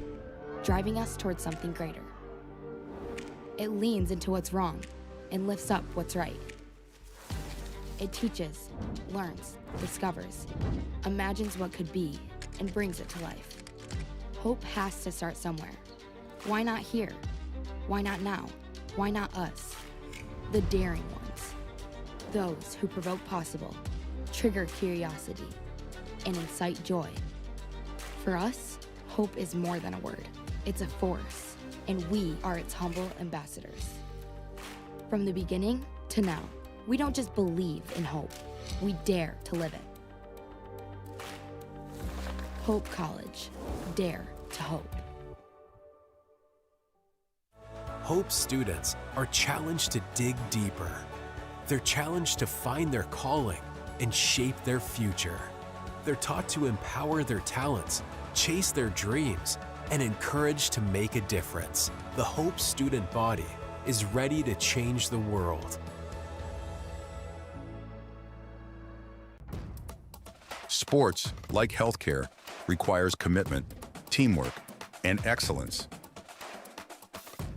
driving us towards something greater. It leans into what's wrong and lifts up what's right. It teaches, learns, discovers, imagines what could be, and brings it to life. Hope has to start somewhere. Why not here? Why not now? Why not us? The daring ones. Those who provoke possible, trigger curiosity, and incite joy. For us, hope is more than a word. It's a force, and we are its humble ambassadors. From the beginning to now, we don't just believe in hope, we dare to live it. Hope College, dare to hope. Hope students are challenged to dig deeper. They're challenged to find their calling and shape their future. They're taught to empower their talents, chase their dreams, and encouraged to make a difference. The Hope student body is ready to change the world. Sports, like healthcare, requires commitment, teamwork, and excellence.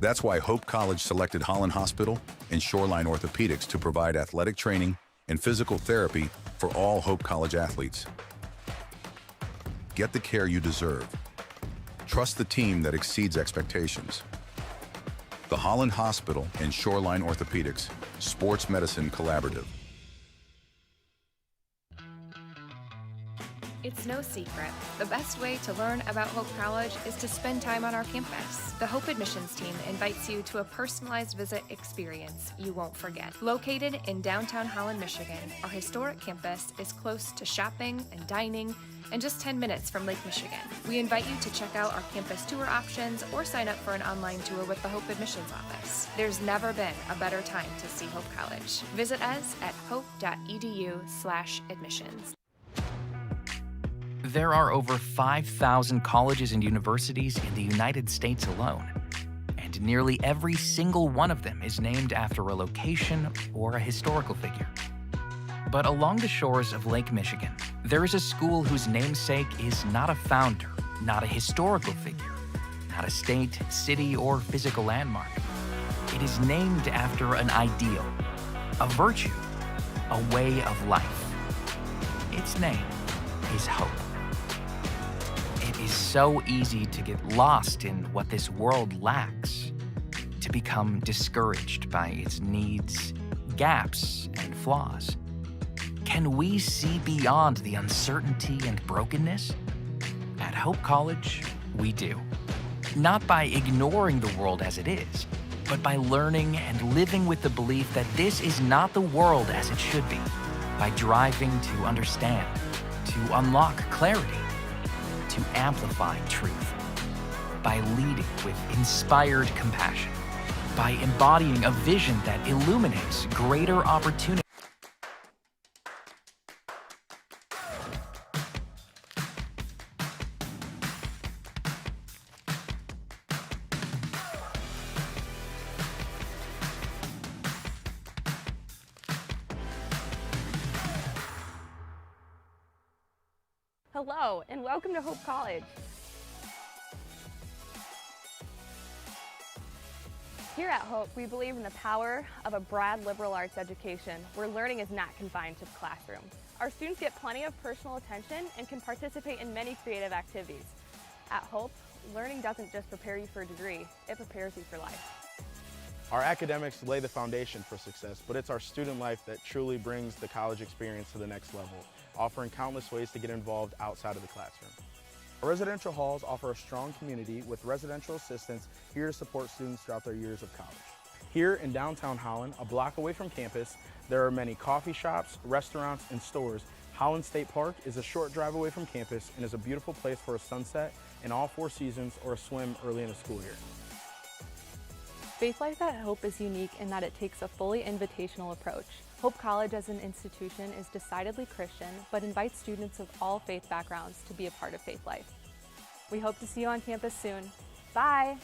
That's why Hope College selected Holland Hospital and Shoreline Orthopedics to provide athletic training and physical therapy for all Hope College athletes. Get the care you deserve. Trust the team that exceeds expectations. The Holland Hospital and Shoreline Orthopedics Sports Medicine Collaborative. It's no secret. The best way to learn about Hope College is to spend time on our campus. The Hope admissions team invites you to a personalized visit experience you won't forget. Located in downtown Holland, Michigan, our historic campus is close to shopping and dining and just 10 minutes from Lake Michigan. We invite you to check out our campus tour options or sign up for an online tour with the Hope admissions office. There's never been a better time to see Hope College. Visit us at hope.edu/admissions. There are over 5,000 colleges and universities in the United States alone, and nearly every single one of them is named after a location or a historical figure. But along the shores of Lake Michigan, there is a school whose namesake is not a founder, not a historical figure, not a state, city, or physical landmark. It is named after an ideal, a virtue, a way of life. Its name is hope. It is so easy to get lost in what this world lacks, to become discouraged by its needs, gaps, and flaws. Can we see beyond the uncertainty and brokenness? At Hope College, we do. Not by ignoring the world as it is, but by learning and living with the belief that this is not the world as it should be, by driving to understand, to unlock clarity, to amplify truth, by leading with inspired compassion, by embodying a vision that illuminates greater opportunity. Hello, and welcome to Hope College. Here at Hope, we believe in the power of a broad liberal arts education where learning is not confined to the classroom. Our students get plenty of personal attention and can participate in many creative activities. At Hope, learning doesn't just prepare you for a degree, it prepares you for life. Our academics lay the foundation for success, but it's our student life that truly brings the college experience to the next level, offering countless ways to get involved outside of the classroom. Our residential halls offer a strong community with residential assistants here to support students throughout their years of college. Here in downtown Holland, a block away from campus, there are many coffee shops, restaurants, and stores. Holland State Park is a short drive away from campus and is a beautiful place for a sunset in all 4 seasons or a swim early in the school year. Faith Life at Hope is unique in that it takes a fully invitational approach. Hope College as an institution is decidedly Christian, but invites students of all faith backgrounds to be a part of Faith Life. We hope to see you on campus soon. Bye!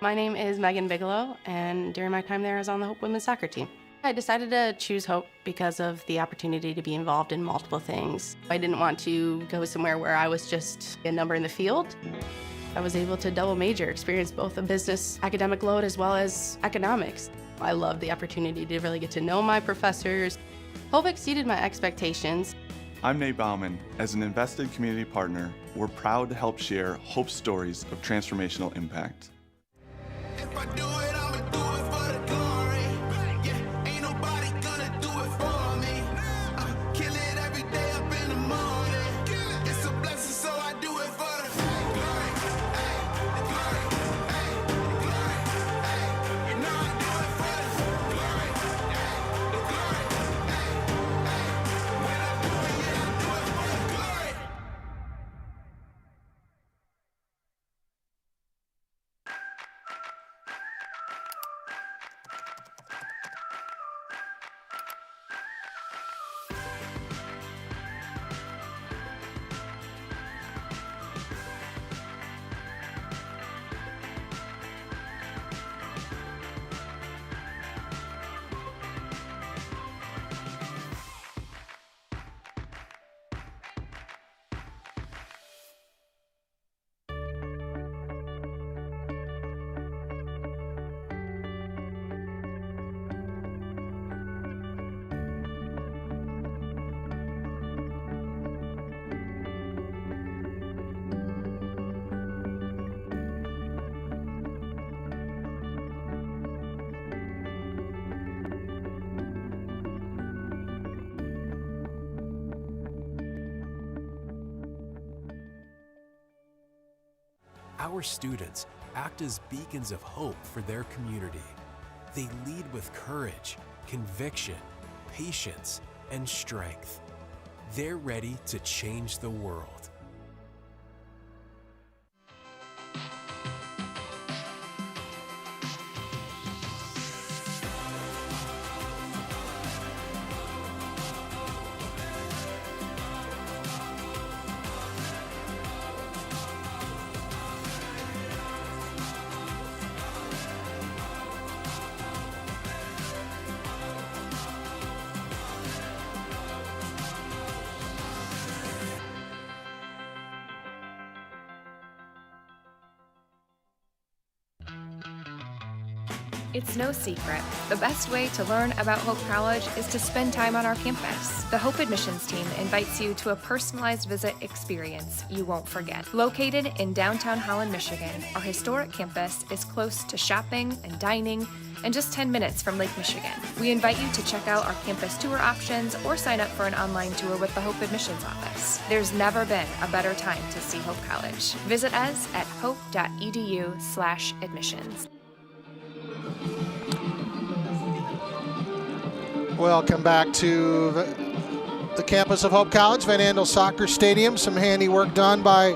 My name is Megan Bigelow, and during my time there I was on the Hope women's soccer team. I decided to choose Hope because of the opportunity to be involved in multiple things. I didn't want to go somewhere where I was just a number in the field. I was able to double major, experience both a business academic load as well as economics. I loved the opportunity to really get to know my professors. Hope exceeded my expectations. I'm Nate Bauman. As an invested community partner, we're proud to help share Hope's stories of transformational impact. If I do it, I'ma do it for the glory. Yeah, ain't nobody gonna do it for me. Kill it every day up in the morning. It's a blessing, so I do it for the glory. Hey, the glory. Hey, the glory. Hey, you know I do it for the glory. Hey, the glory. Hey, hey, when I do it, yeah, I do it for the glory. Our students act as beacons of hope for their community. They lead with courage, conviction, patience, and strength. They're ready to change the world. It's no secret. The best way to learn about Hope College is to spend time on our campus. The Hope admissions team invites you to a personalized visit experience you won't forget. Located in downtown Holland, Michigan, our historic campus is close to shopping and dining and just 10 minutes from Lake Michigan. We invite you to check out our campus tour options or sign up for an online tour with the Hope admissions office. There's never been a better time to see Hope College. Visit us at hope.edu/admissions. Welcome back to the campus of Hope College, Van Andel Soccer Stadium. Some handiwork done by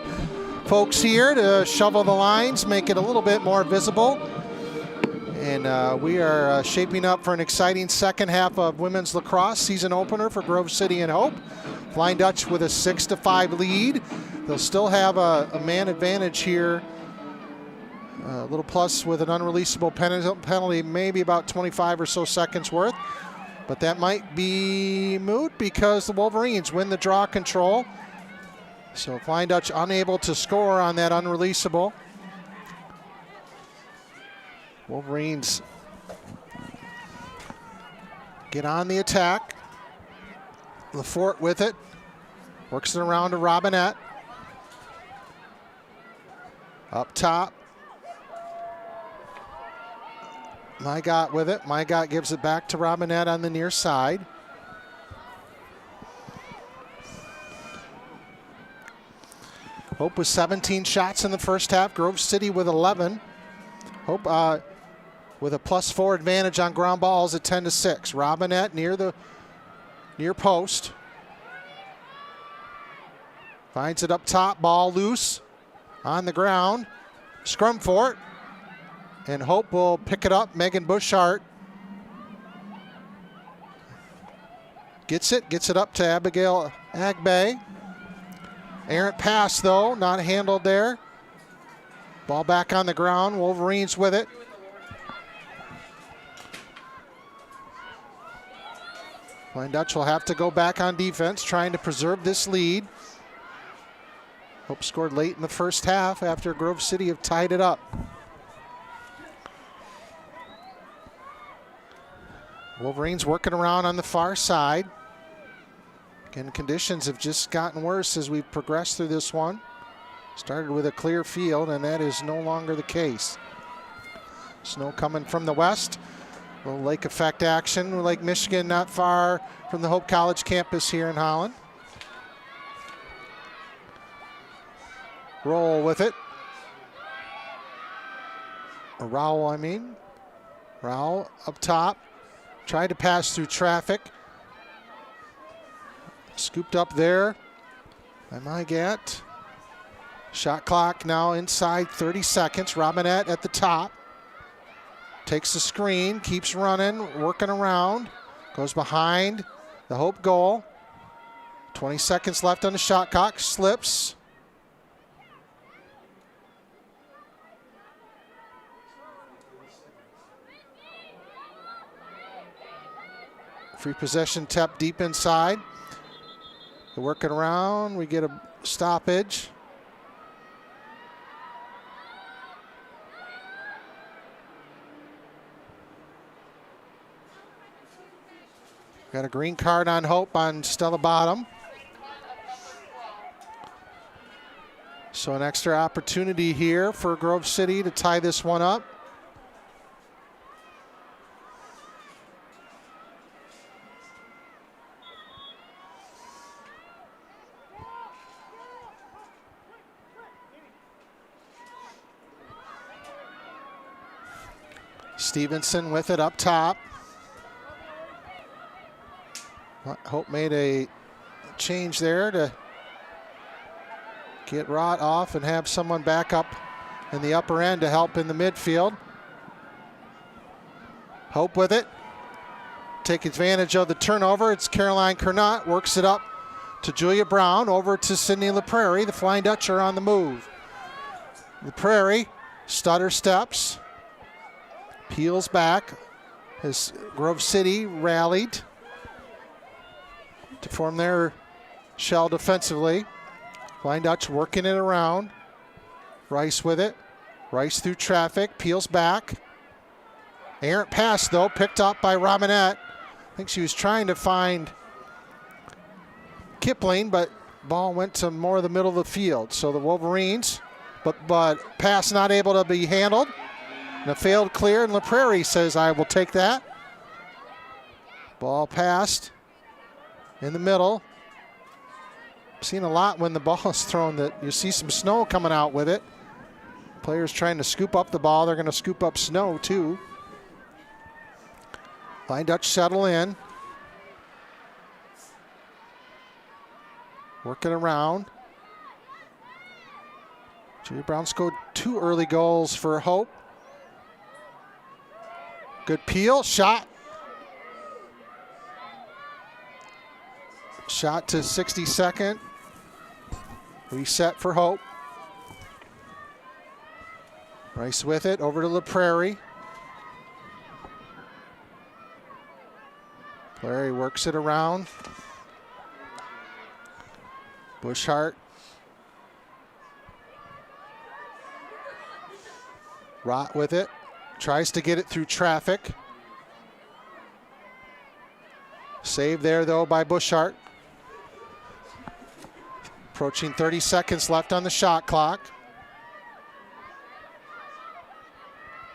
folks here to shovel the lines, make it a little bit more visible. And we are shaping up for an exciting second half of women's lacrosse season opener for Grove City and Hope. Flying Dutch with a 6-5 lead. They'll still have a man advantage here. A little plus with an unreleasable penalty, maybe about 25 or so seconds worth. But that might be moot because the Wolverines win the draw control. So Flying Dutch unable to score on that unreleasable. Wolverines get on the attack. Lafort with it. Works it around to Robinette. Up top. Mygot with it. Mygot gives it back to Robinette on the near side. Hope with 17 shots in the first half. Grove City with 11. Hope with a +4 advantage on ground balls at 10-6. Robinette near post. Finds it up top. Ball loose on the ground. Scrum for it. And Hope will pick it up. Megan Bushart gets it up to Abigail Agbe. Errant pass, though, not handled there. Ball back on the ground. Wolverines with it. Flying Dutch will have to go back on defense, trying to preserve this lead. Hope scored late in the first half after Grove City have tied it up. Wolverines working around on the far side. Again, conditions have just gotten worse as we've progressed through this one. Started with a clear field, and that is no longer the case. Snow coming from the west. A little lake effect action. Lake Michigan not far from the Hope College campus here in Holland. Roll with it. Or Rowell, I mean. Rowell up top. Tried to pass through traffic. Scooped up there by Mygat. Shot clock now inside 30 seconds. Robinette at the top. Takes the screen, keeps running, working around. Goes behind the Hope goal. 20 seconds left on the shot clock. Slips. Free possession tapped deep inside. They're working around. We get a stoppage. Got a green card on Hope on Stella Bottom. So an extra opportunity here for Grove City to tie this one up. Stevenson with it up top. Hope made a change there to get Rott off and have someone back up in the upper end to help in the midfield. Hope with it. Take advantage of the turnover. It's Caroline Kernot. Works it up to Julia Brown. Over to Sydney LaPrairie. The Flying Dutch are on the move. LaPrairie stutter steps. Peels back as Grove City rallied to form their shell defensively. Flying Dutch working it around. Rice with it. Rice through traffic. Peels back. Errant pass, though, picked up by Robinette. I think she was trying to find Kipling, but ball went to more of the middle of the field. So the Wolverines, but pass not able to be handled. And a failed clear, and LaPrairie says, I will take that. Ball passed in the middle. Seen a lot when the ball is thrown that you see some snow coming out with it. Players trying to scoop up the ball. They're going to scoop up snow, too. Flying Dutch settle in. Working around. Julia Brown scored 2 early goals for Hope. Good peel, shot. Shot to 62nd. Reset for Hope. Rice with it, over to La Prairie. Prairie works it around. Bushart. Rott with it. Tries to get it through traffic. Save there, though, by Bushart. Approaching 30 seconds left on the shot clock.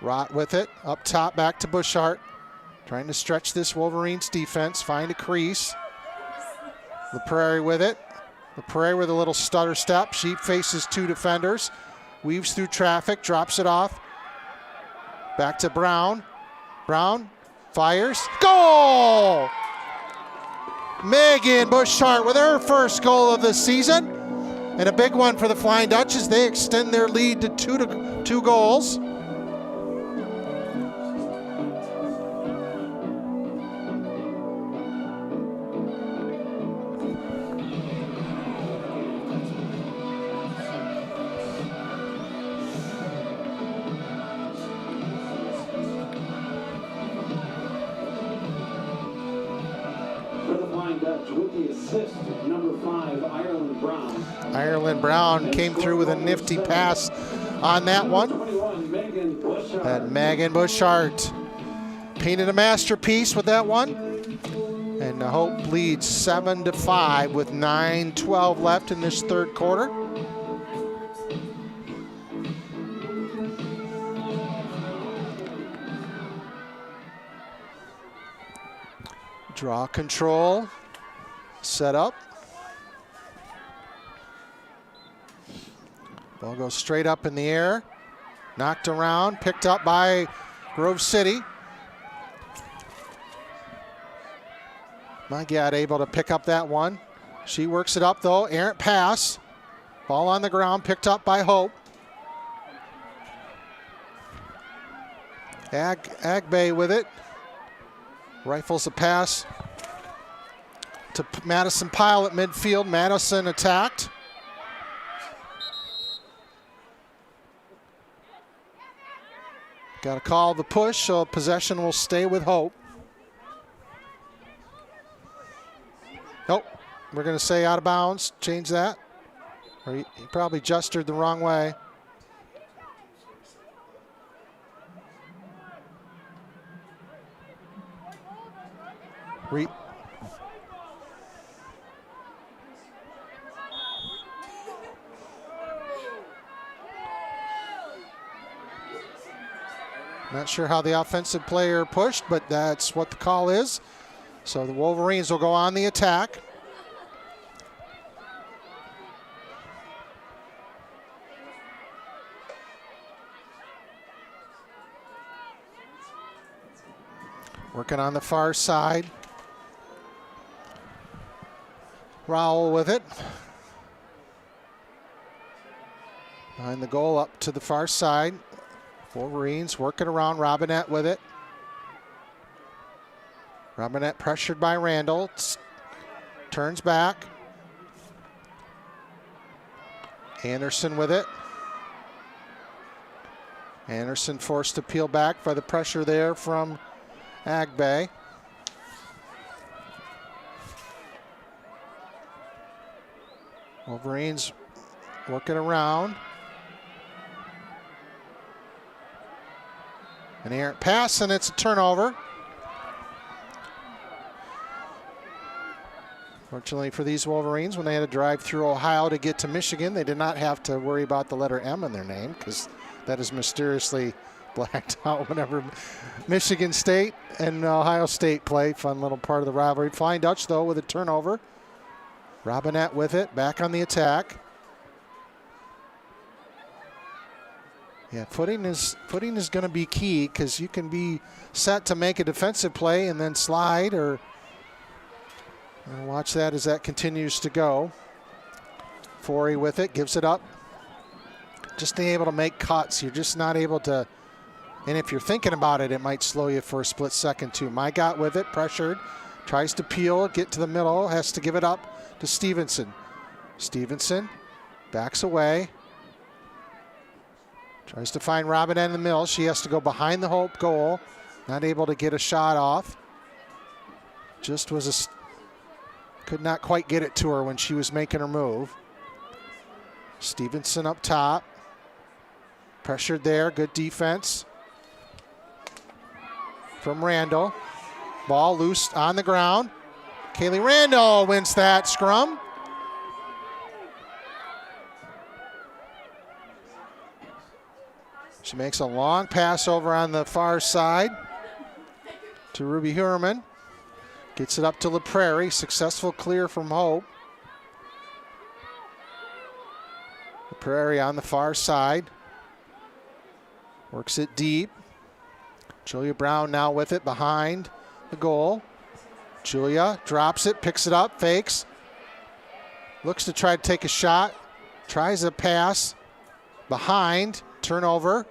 Rott with it. Up top, back to Bushart. Trying to stretch this Wolverines defense. Find a crease. La Prairie with it. La Prairie with a little stutter step. She faces 2 defenders. Weaves through traffic. Drops it off. Back to Brown. Brown fires. Goal! Megan Bushart with her first goal of the season. And a big one for the Flying Dutch as they extend their lead to two goals. With the assist, number 5, Ireland Brown. Ireland Brown came through with a nifty pass on that one. That Megan Bushart painted a masterpiece with that one. And Hope leads 7-5 with 9:12 left in this third quarter. Draw control. Set up. Ball goes straight up in the air. Knocked around, picked up by Grove City. Magyar able to pick up that one. She works it up though, errant pass. Ball on the ground, picked up by Hope. Agbe with it. Rifles a pass to Madison Pyle at midfield. Madison attacked. Got to call the push, so possession will stay with Hope. Nope, we're going to say out of bounds. Change that. Or he probably gestured the wrong way. Not sure how the offensive player pushed, but that's what the call is. So the Wolverines will go on the attack. Working on the far side. Rowell with it. Behind the goal up to the far side. Wolverines working around. Robinette with it. Robinette pressured by Randall. Turns back. Anderson with it. Anderson forced to peel back by the pressure there from Agbe. Wolverines working around. An errant pass, and it's a turnover. Fortunately for these Wolverines, when they had to drive through Ohio to get to Michigan, they did not have to worry about the letter M in their name, because that is mysteriously blacked out whenever Michigan State and Ohio State play. Fun little part of the rivalry. Flying Dutch, though, with a turnover. Robinette with it, back on the attack. Yeah, footing is going to be key, because you can be set to make a defensive play and then slide, or watch that as that continues to go. Forey with it, gives it up. Just being able to make cuts. You're just not able to, and if you're thinking about it, it might slow you for a split second too. Mygot with it, pressured, tries to peel, get to the middle, has to give it up to Stevenson. Stevenson backs away. Tries to find Robin in the middle. She has to go behind the Hope goal. Not able to get a shot off. Just was could not quite get it to her when she was making her move. Stevenson up top. Pressured there, good defense from Randall. Ball loose on the ground. Kaylee Randall wins that scrum. She makes a long pass over on the far side to Ruby Hurman. Gets it up to LaPrairie. Successful clear from Hope. LaPrairie on the far side. Works it deep. Julia Brown now with it behind the goal. Julia drops it, picks it up, fakes. Looks to try to take a shot. Tries a pass. Behind. Turnover.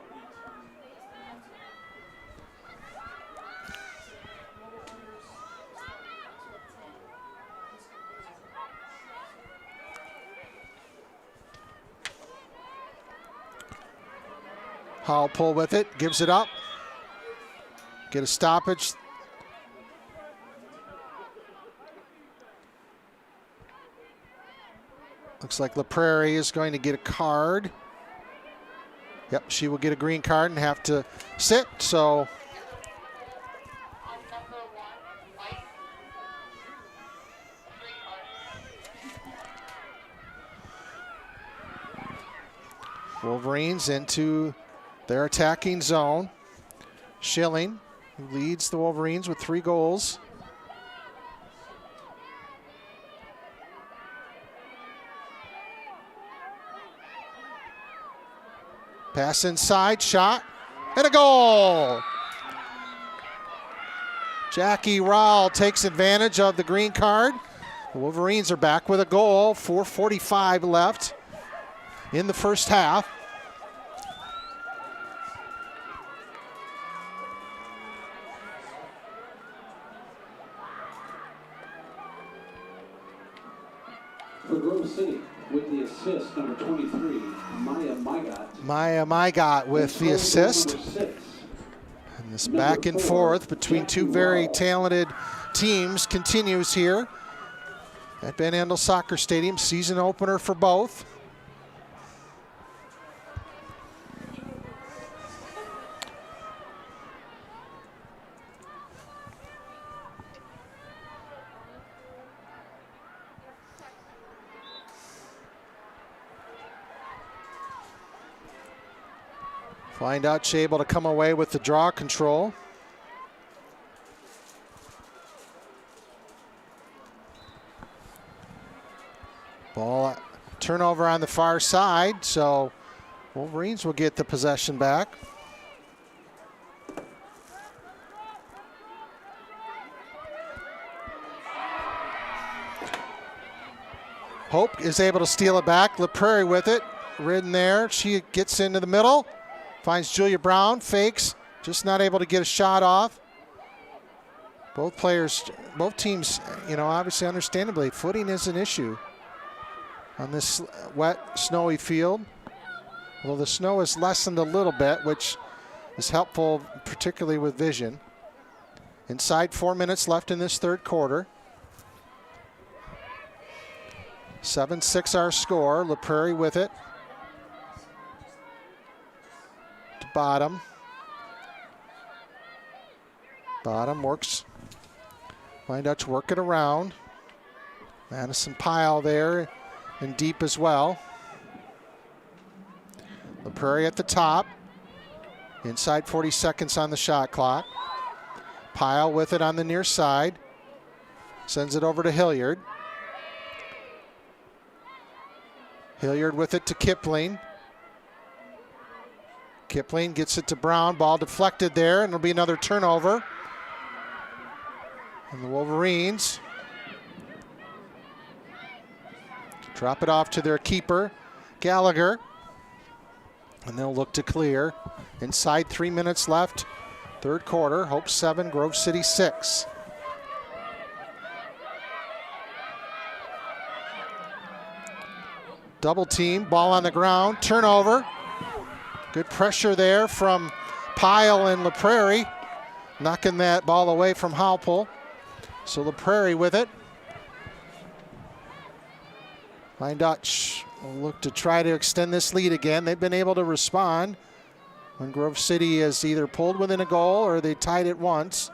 Howell pull with it, gives it up. Get a stoppage. Looks like LaPrairie is going to get a card. Yep, she will get a green card and have to sit, so. Wolverines into their attacking zone. Schilling, who leads the Wolverines with 3 goals. Pass inside, shot, and a goal. Jackie Rowell takes advantage of the green card. The Wolverines are back with a goal, 4:45 left in the first half. For Grove City, with the assist, number 23, Maya Mygot. Maya Mygot with the assist. And this back and forth between two very talented teams continues here at Van Andel Soccer Stadium. Season opener for both. Find out she's able to come away with the draw control. Ball turnover on the far side, so Wolverines will get the possession back. Hope is able to steal it back. LaPrairie with it, ridden there. She gets into the middle. Finds Julia Brown, fakes, just not able to get a shot off. Both players, both teams, you know, obviously understandably, footing is an issue on this wet, snowy field. Although the snow has lessened a little bit, which is helpful, particularly with vision. Inside 4 minutes left in this third quarter. 7-6 our score. LaPrairie with it. Bottom. Bottom works. Find out to work it around. Madison Pyle there and deep as well. LaPrairie at the top. Inside 40 seconds on the shot clock. Pyle with it on the near side. Sends it over to Hilliard. Hilliard with it to Kipling. Kipling gets it to Brown, ball deflected there, and it'll be another turnover. And the Wolverines Drop it off to their keeper, Gallagher. And they'll look to clear. Inside 3 minutes left. Third quarter. Hope 7, Grove City 6. Double team, ball on the ground, turnover. Good pressure there from Pyle and LaPrairie, knocking that ball away from Halpel. So LaPrairie with it. Fine Dutch will look to try to extend this lead again. They've been able to respond when Grove City has either pulled within a goal or they tied it once.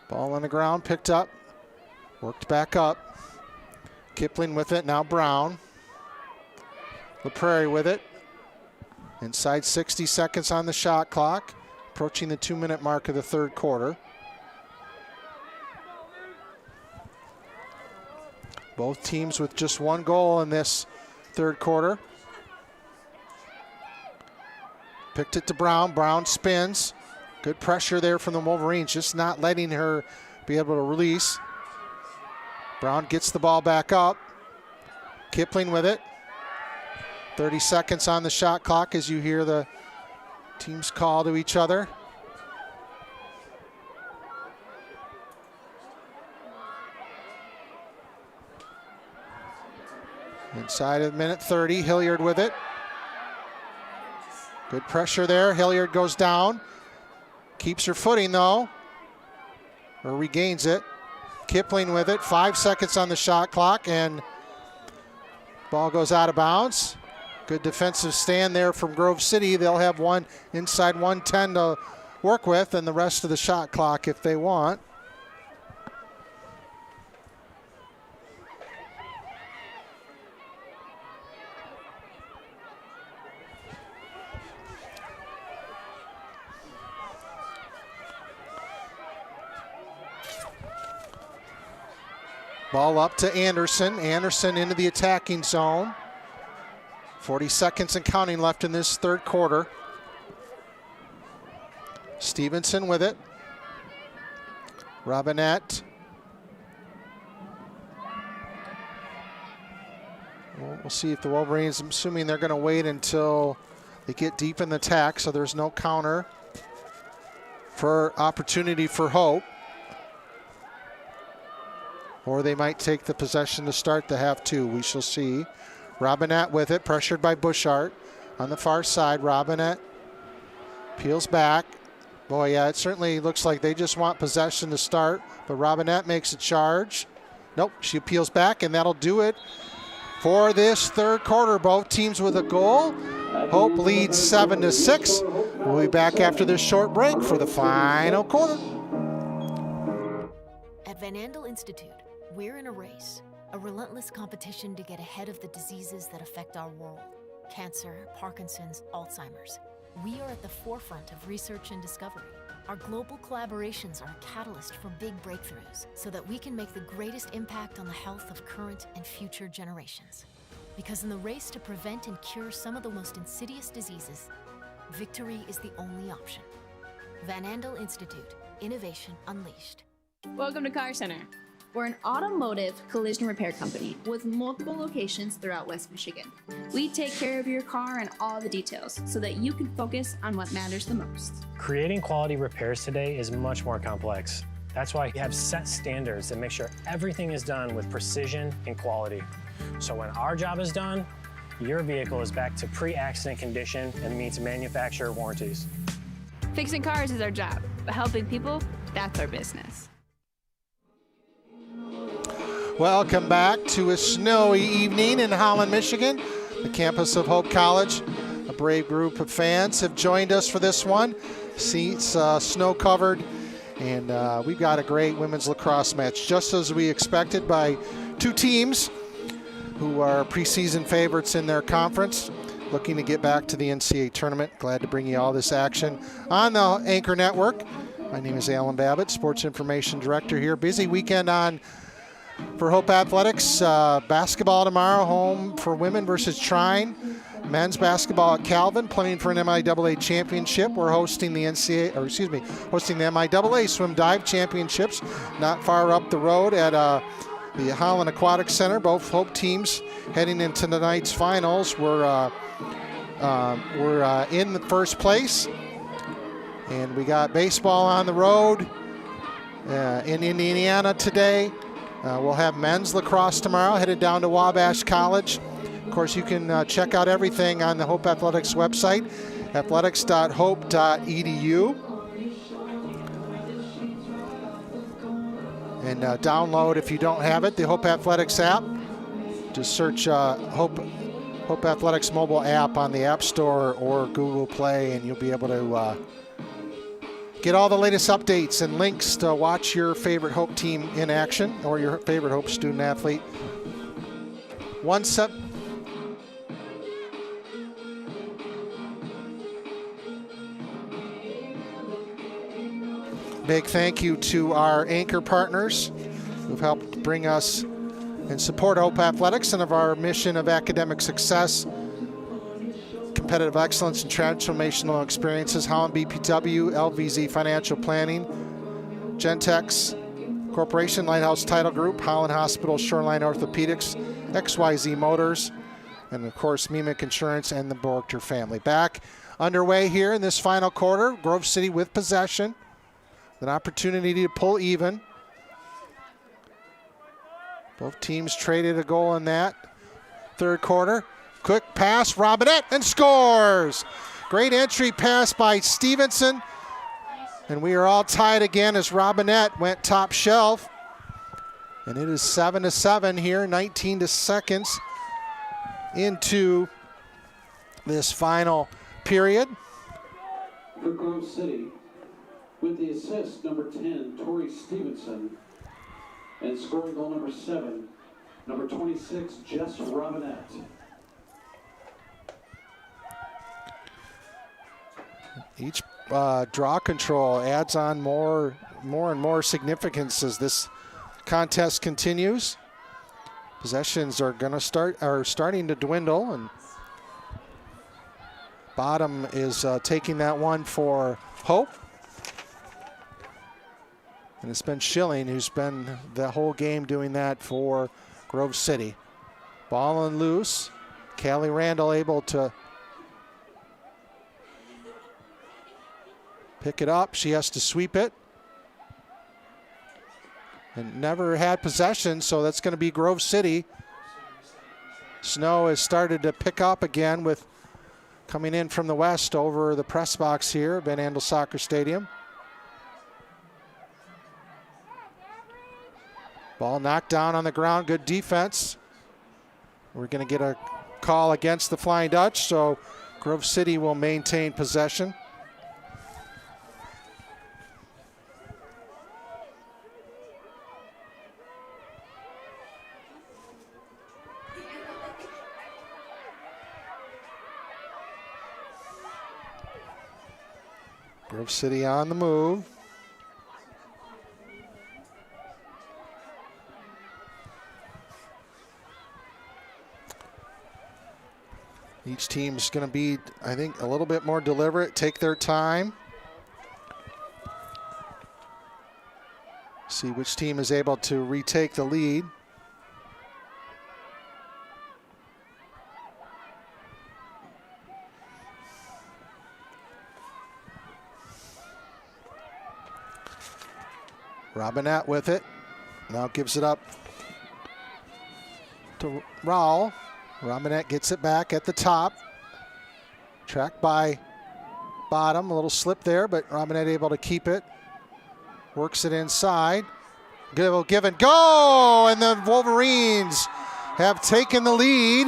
Ball on the ground, picked up, worked back up. Kipling with it, now Brown. LaPrairie with it. Inside 60 seconds on the shot clock, approaching the 2-minute mark of the third quarter. Both teams with just one goal in this third quarter. Picked it to Brown. Brown spins. Good pressure there from the Wolverines, just not letting her be able to release. Brown gets the ball back up. Kipling with it. 30 seconds on the shot clock as you hear the teams call to each other. Inside of minute 30, Hilliard with it. Good pressure there. Hilliard goes down. Keeps her footing though, or regains it. Kipling with it, 5 seconds on the shot clock, and ball goes out of bounds. Good defensive stand there from Grove City. They'll have one inside 110 to work with, and the rest of the shot clock if they want. Ball up to Anderson. Anderson into the attacking zone. 40 seconds and counting left in this third quarter. Stevenson with it. Robinette. We'll see if the Wolverines, I'm assuming they're going to wait until they get deep in the attack, so there's no counter for opportunity for Hope. Or they might take the possession to start the half two. We shall see. Robinette with it, pressured by Bushart. On the far side, Robinette peels back. Boy, yeah, it certainly looks like they just want possession to start, but Robinette makes a charge. Nope, she peels back, and that'll do it for this third quarter. Both teams with a goal. Hope leads 7-6. We'll be back after this short break for the final quarter. At Van Andel Institute, we're in a race, a relentless competition to get ahead of the diseases that affect our world. Cancer, Parkinson's, Alzheimer's. We are at the forefront of research and discovery. Our global collaborations are a catalyst for big breakthroughs so that we can make the greatest impact on the health of current and future generations. Because in the race to prevent and cure some of the most insidious diseases, victory is the only option. Van Andel Institute, innovation unleashed. Welcome to Car Center. We're an automotive collision repair company with multiple locations throughout West Michigan. We take care of your car and all the details so that you can focus on what matters the most. Creating quality repairs today is much more complex. That's why we have set standards that make sure everything is done with precision and quality. So when our job is done, your vehicle is back to pre-accident condition and meets manufacturer warranties. Fixing cars is our job, but helping people, that's our business. Welcome back to a snowy evening in Holland, Michigan, the campus of Hope College. A brave group of fans have joined us for this one. Seats snow-covered, and we've got a great women's lacrosse match, just as we expected, by two teams who are preseason favorites in their conference, looking to get back to the NCAA tournament. Glad to bring you all this action on the Anchor Network. My name is Alan Babbitt, Sports Information Director here. Busy weekend on for Hope Athletics. Basketball tomorrow, home for women versus Trine. Men's basketball at Calvin, playing for an MIAA championship. We're hosting the hosting the MIAA Swim Dive Championships not far up the road at the Holland Aquatic Center. Both Hope teams heading into tonight's finals were in the first place. And we got baseball on the road in Indiana today. We'll have men's lacrosse tomorrow, headed down to Wabash College. Of course, you can check out everything on the Hope Athletics website, athletics.hope.edu. And download, if you don't have it, the Hope Athletics app. Just search Hope Athletics mobile app on the App Store or Google Play, and you'll be able to get all the latest updates and links to watch your favorite Hope team in action or your favorite Hope student athlete. Big thank you to our anchor partners who've helped bring us and support Hope Athletics and of our mission of academic success, competitive excellence, and transformational experiences. Holland BPW, LVZ Financial Planning, Gentex Corporation, Lighthouse Title Group, Holland Hospital, Shoreline Orthopedics, XYZ Motors, and of course Mimic Insurance and the Borchter family. Back underway here in this final quarter. Grove City with possession. An opportunity to pull even. Both teams traded a goal in that third quarter. Quick pass, Robinette, and scores! Great entry pass by Stevenson. And we are all tied again as Robinette went top shelf. And it is 7-7 here, 19 seconds into this final period. For Grove City, with the assist, number 10, Tori Stevenson, and scoring goal number 7, number 26, Jess Robinette. Each draw control adds on more and more significance as this contest continues. Possessions are starting to dwindle, and Bottom is taking that one for Hope. And it's been Schilling who's been the whole game doing that for Grove City. Ball and loose. Callie Randall able to pick it up. She has to sweep it. And never had possession, so that's going to be Grove City. Snow has started to pick up again with coming in from the west over the press box here, Van Andel Soccer Stadium. Ball knocked down on the ground, good defense. We're going to get a call against the Flying Dutch, so Grove City will maintain possession. Grove City on the move. Each team's going to be, I think, a little bit more deliberate, take their time. See which team is able to retake the lead. Robinette with it. Now gives it up to Raul. Robinette gets it back at the top. Tracked by Bottom. A little slip there, but Robinette able to keep it. Works it inside. Give and go! And the Wolverines have taken the lead.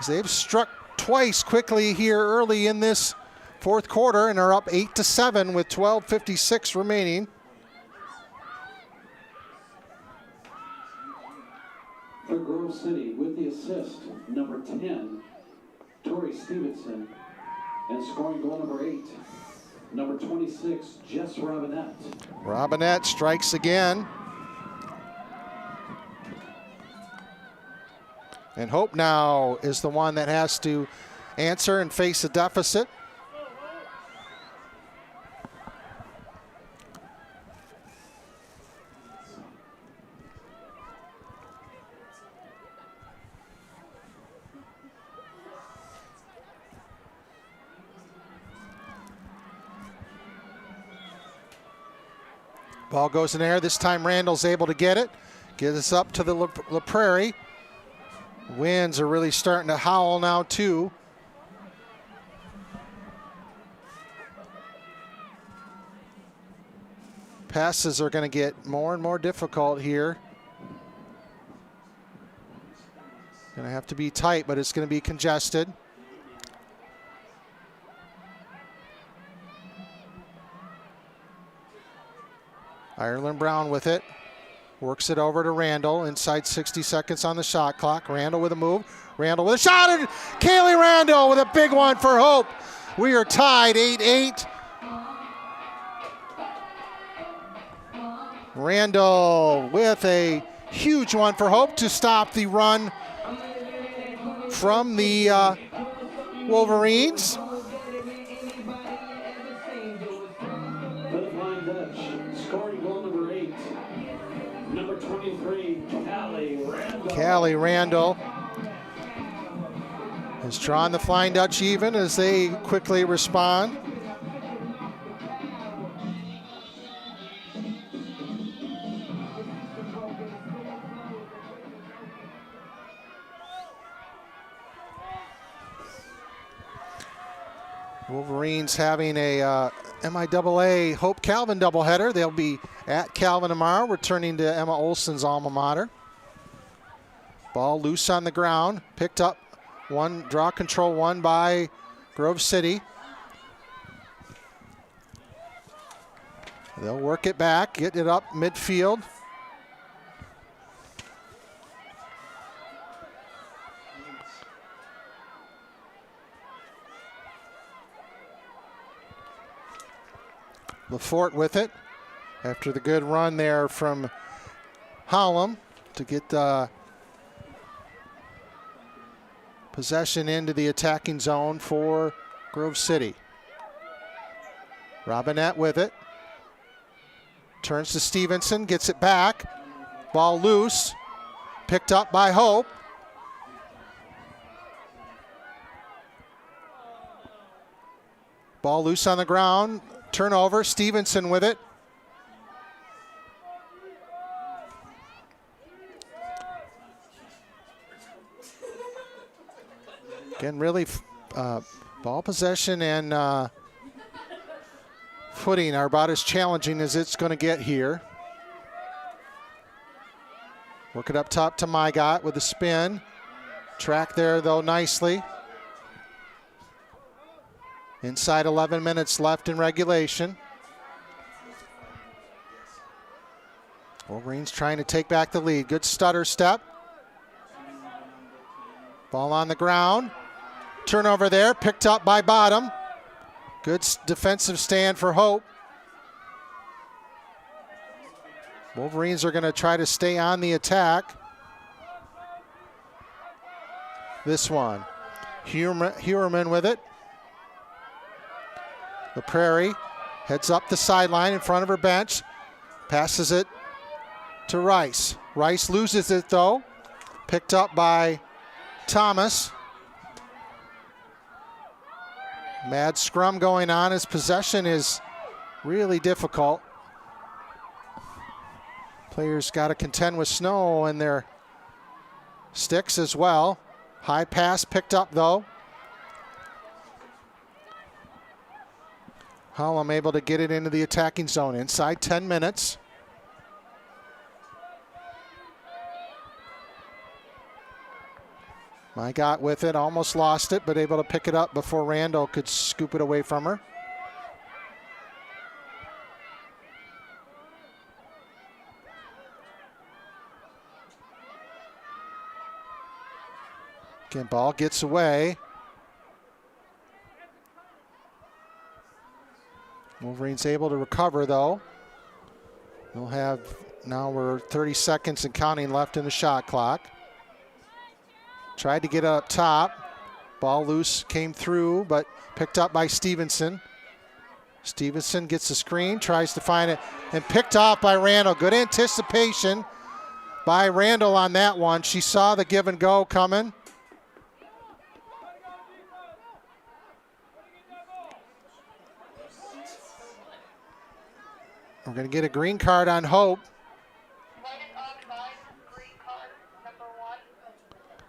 They've struck twice quickly here early in this fourth quarter and are up 8-7 with 12:56 remaining. For Grove City, with the assist, number 10, Tori Stevenson, and scoring goal number 8, number 26, Jess Robinette. Robinette strikes again. And Hope now is the one that has to answer and face a deficit. Ball goes in there. This time Randall's able to get it. Get us up to the La Prairie. Winds are really starting to howl now too. Passes are going to get more and more difficult here. Going to have to be tight, but it's going to be congested. Ireland Brown with it. Works it over to Randall. Inside 60 seconds on the shot clock. Randall with a move. Randall with a shot. And Kaylee Randall with a big one for Hope. We are tied 8-8. Randall with a huge one for Hope to stop the run from the Wolverines. Scoring goal number 8, number 23, Callie Randall has drawn the Flying Dutch even as they quickly respond. Wolverines having a MIAA Hope Calvin doubleheader. They'll be at Calvin tomorrow, returning to Emma Olson's alma mater. Ball loose on the ground, picked up one, draw control one by Grove City. They'll work it back, get it up midfield. Lafort with it after the good run there from Hallam to get possession into the attacking zone for Grove City. Robinette with it. Turns to Stevenson, gets it back. Ball loose. Picked up by Hope. Ball loose on the ground. Turnover, Stevenson with it. Again, really ball possession and footing are about as challenging as it's going to get here. Work it up top to Mygot with a spin. Track there, though, nicely. Inside 11 minutes left in regulation. Wolverines trying to take back the lead. Good stutter step. Ball on the ground. Turnover there, picked up by Bottom. Good defensive stand for Hope. Wolverines are going to try to stay on the attack. This one. Hewerman with it. The Prairie heads up the sideline in front of her bench. Passes it to Rice. Rice loses it though. Picked up by Thomas. Mad scrum going on as possession is really difficult. Players got to contend with snow and their sticks as well. High pass picked up though. Hallam able to get it into the attacking zone inside 10 minutes. Mygot with it, almost lost it, but able to pick it up before Randall could scoop it away from her. Again, ball gets away. Wolverines able to recover though. We'll have, now we're 30 seconds and counting left in the shot clock. Tried to get it up top. Ball loose, came through, but picked up by Stevenson. Stevenson gets the screen, tries to find it, and picked off by Randall. Good anticipation by Randall on that one. She saw the give and go coming. We're going to get a green card on Hope.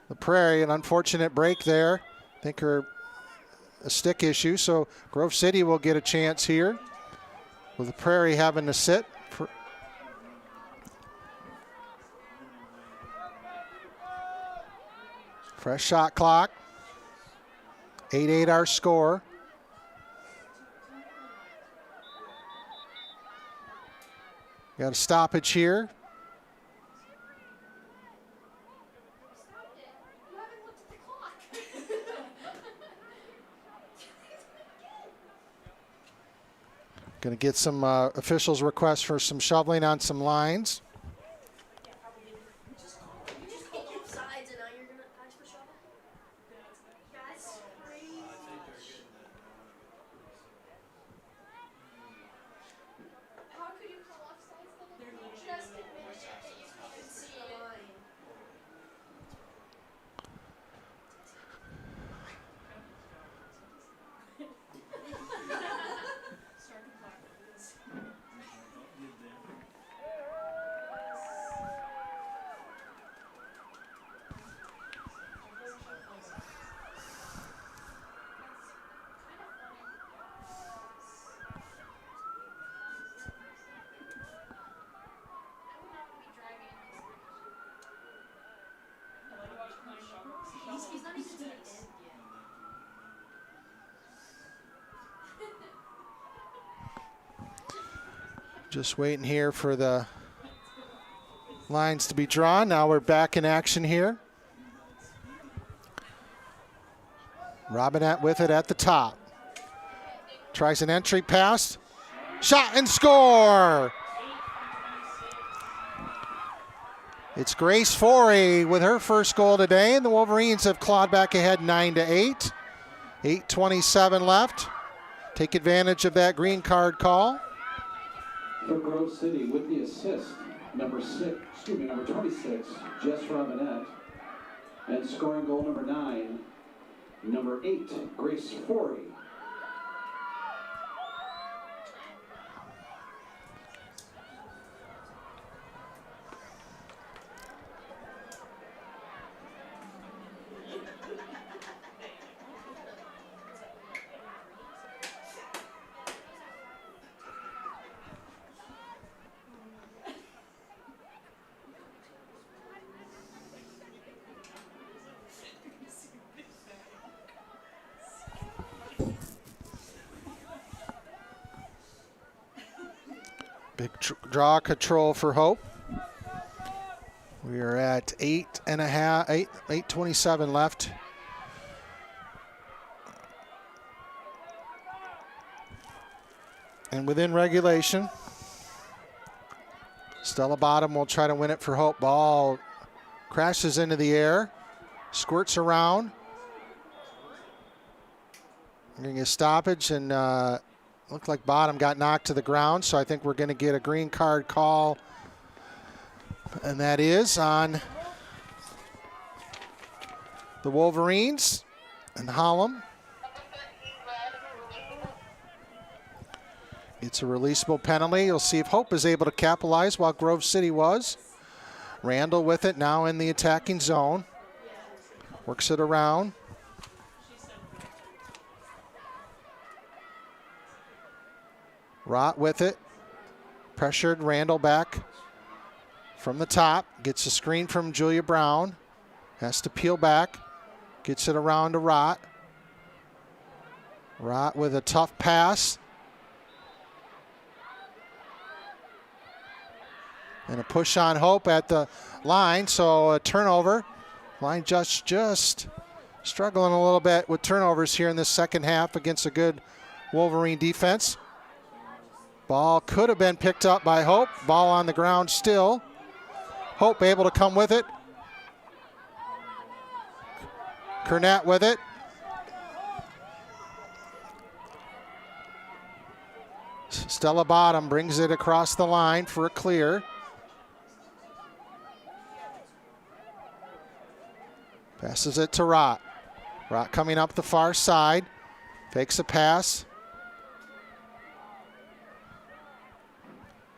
The Prairie, an unfortunate break there. I think a stick issue, so Grove City will get a chance here with the Prairie having to sit. Fresh shot clock. 8-8 our score. Got a stoppage here. Going to get some officials' requests for some shoveling on some lines. Just waiting here for the lines to be drawn. Now we're back in action here. Robinette with it at the top. Tries an entry pass. Shot and score! It's Grace Forey with her first goal today, and the Wolverines have clawed back ahead 9-8. 8:27 left. Take advantage of that green card call. For Grove City with the assist, number 26, Jess Robinette. And scoring goal number 9, number 8, Grace Forey. Big draw control for Hope. We are at 8:27 left. And within regulation, Stella Bottom will try to win it for Hope. Ball crashes into the air, squirts around. Getting a stoppage, and looked like Bottom got knocked to the ground, so I think we're going to get a green card call, and that is on the Wolverines and Holland. It's a releasable penalty. You'll see if Hope is able to capitalize while Grove City was. Randall with it now in the attacking zone. Works it around. Rott with it. Pressured Randall back from the top. Gets a screen from Julia Brown. Has to peel back. Gets it around to Rott. Rott with a tough pass. And a push on Hope at the line, so a turnover. Line just struggling a little bit with turnovers here in the second half against a good Wolverine defense. Ball could have been picked up by Hope. Ball on the ground still. Hope able to come with it. Kernett with it. Stella Bottom brings it across the line for a clear. Passes it to Rott. Rott coming up the far side. Fakes a pass.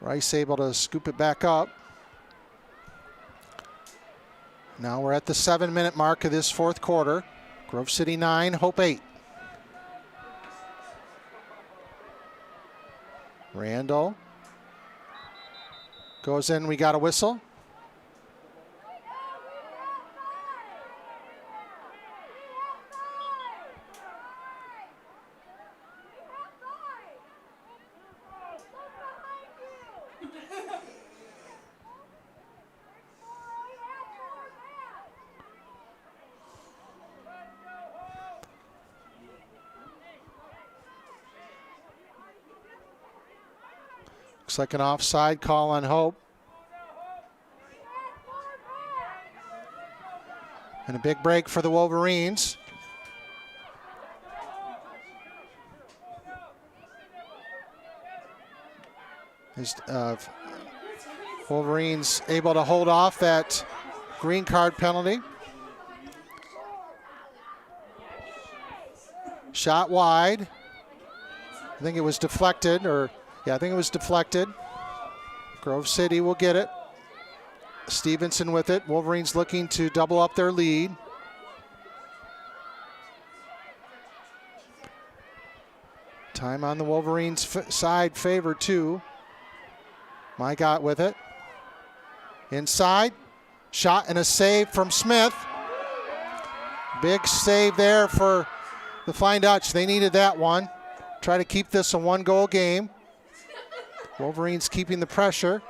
Rice able to scoop it back up. Now we're at the 7-minute mark of this fourth quarter. Grove City 9, Hope 8. Randall goes in, we got a whistle. Looks like an offside call on Hope. And a big break for the Wolverines. Wolverines able to hold off that green card penalty. Shot wide. I think it was deflected, I think it was deflected. Grove City will get it. Stevenson with it. Wolverines looking to double up their lead. Time on the Wolverines side favor too. Mygot with it. Inside. Shot and a save from Smith. Big save there for the Flying Dutch. They needed that one. Try to keep this a one-goal game. Wolverines keeping the pressure.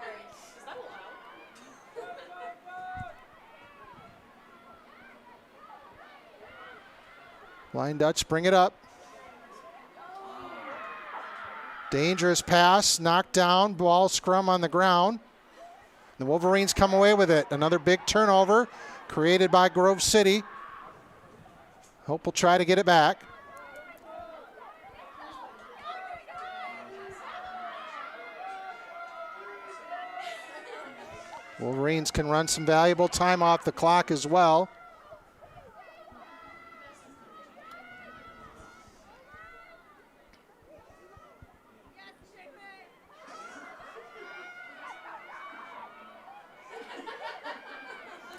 Flying Dutch bring it up. Dangerous pass, knocked down, ball scrum on the ground. The Wolverines come away with it. Another big turnover created by Grove City. Hope will try to get it back. Wolverines can run some valuable time off the clock as well.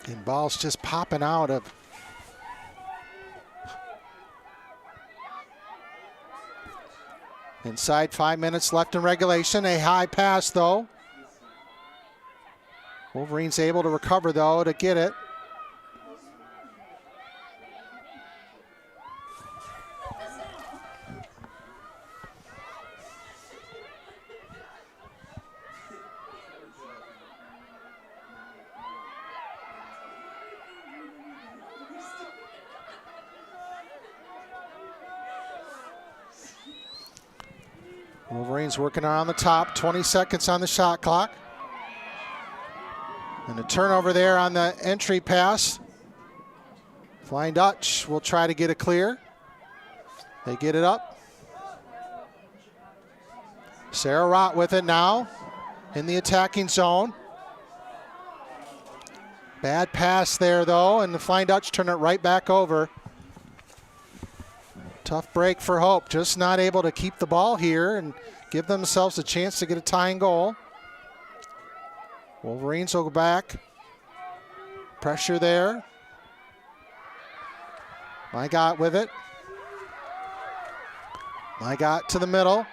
And ball's just popping out of. Inside 5 minutes left in regulation. A high pass though. Wolverines able to recover though to get it. Wolverines working around the top, 20 seconds on the shot clock. And a turnover there on the entry pass. Flying Dutch will try to get it clear. They get it up. Sarah Rott with it now in the attacking zone. Bad pass there though, and the Flying Dutch turn it right back over. Tough break for Hope, just not able to keep the ball here and give themselves a chance to get a tying goal. Wolverines will go back. Pressure there. Mygot with it. Mygot to the middle.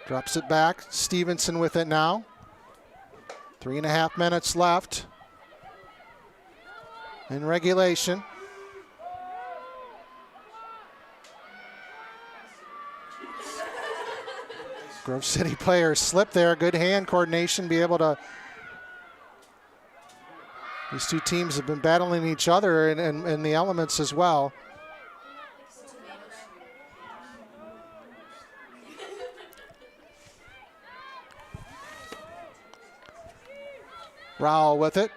Drops it back. Stevenson with it now. 3.5 minutes left in regulation. Grove City players slip there. Good hand coordination. Be able to. These two teams have been battling each other in the elements as well. Rowell with it.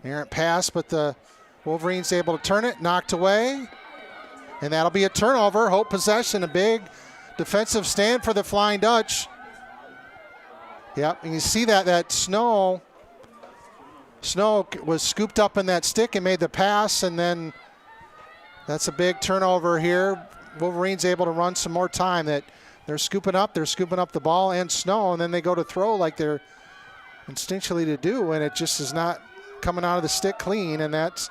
Errant pass, but the Wolverines able to turn it. Knocked away. And that'll be a turnover. Hope possession. A big defensive stand for the Flying Dutch. Yep, and you see that Snow was scooped up in that stick and made the pass, and then that's a big turnover here Wolverines able to run some more time. That they're scooping up the ball and snow, and then they go to throw like they're instinctually to do, and it just is not coming out of the stick clean, and that's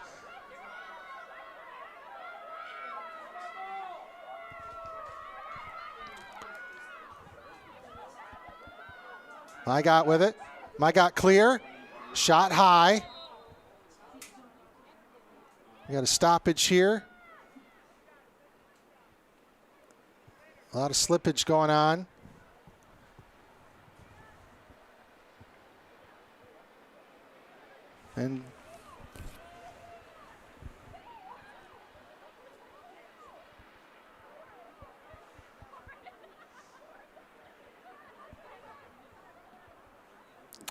Mygot with it. Mygot clear. Shot high. We got a stoppage here. A lot of slippage going on. And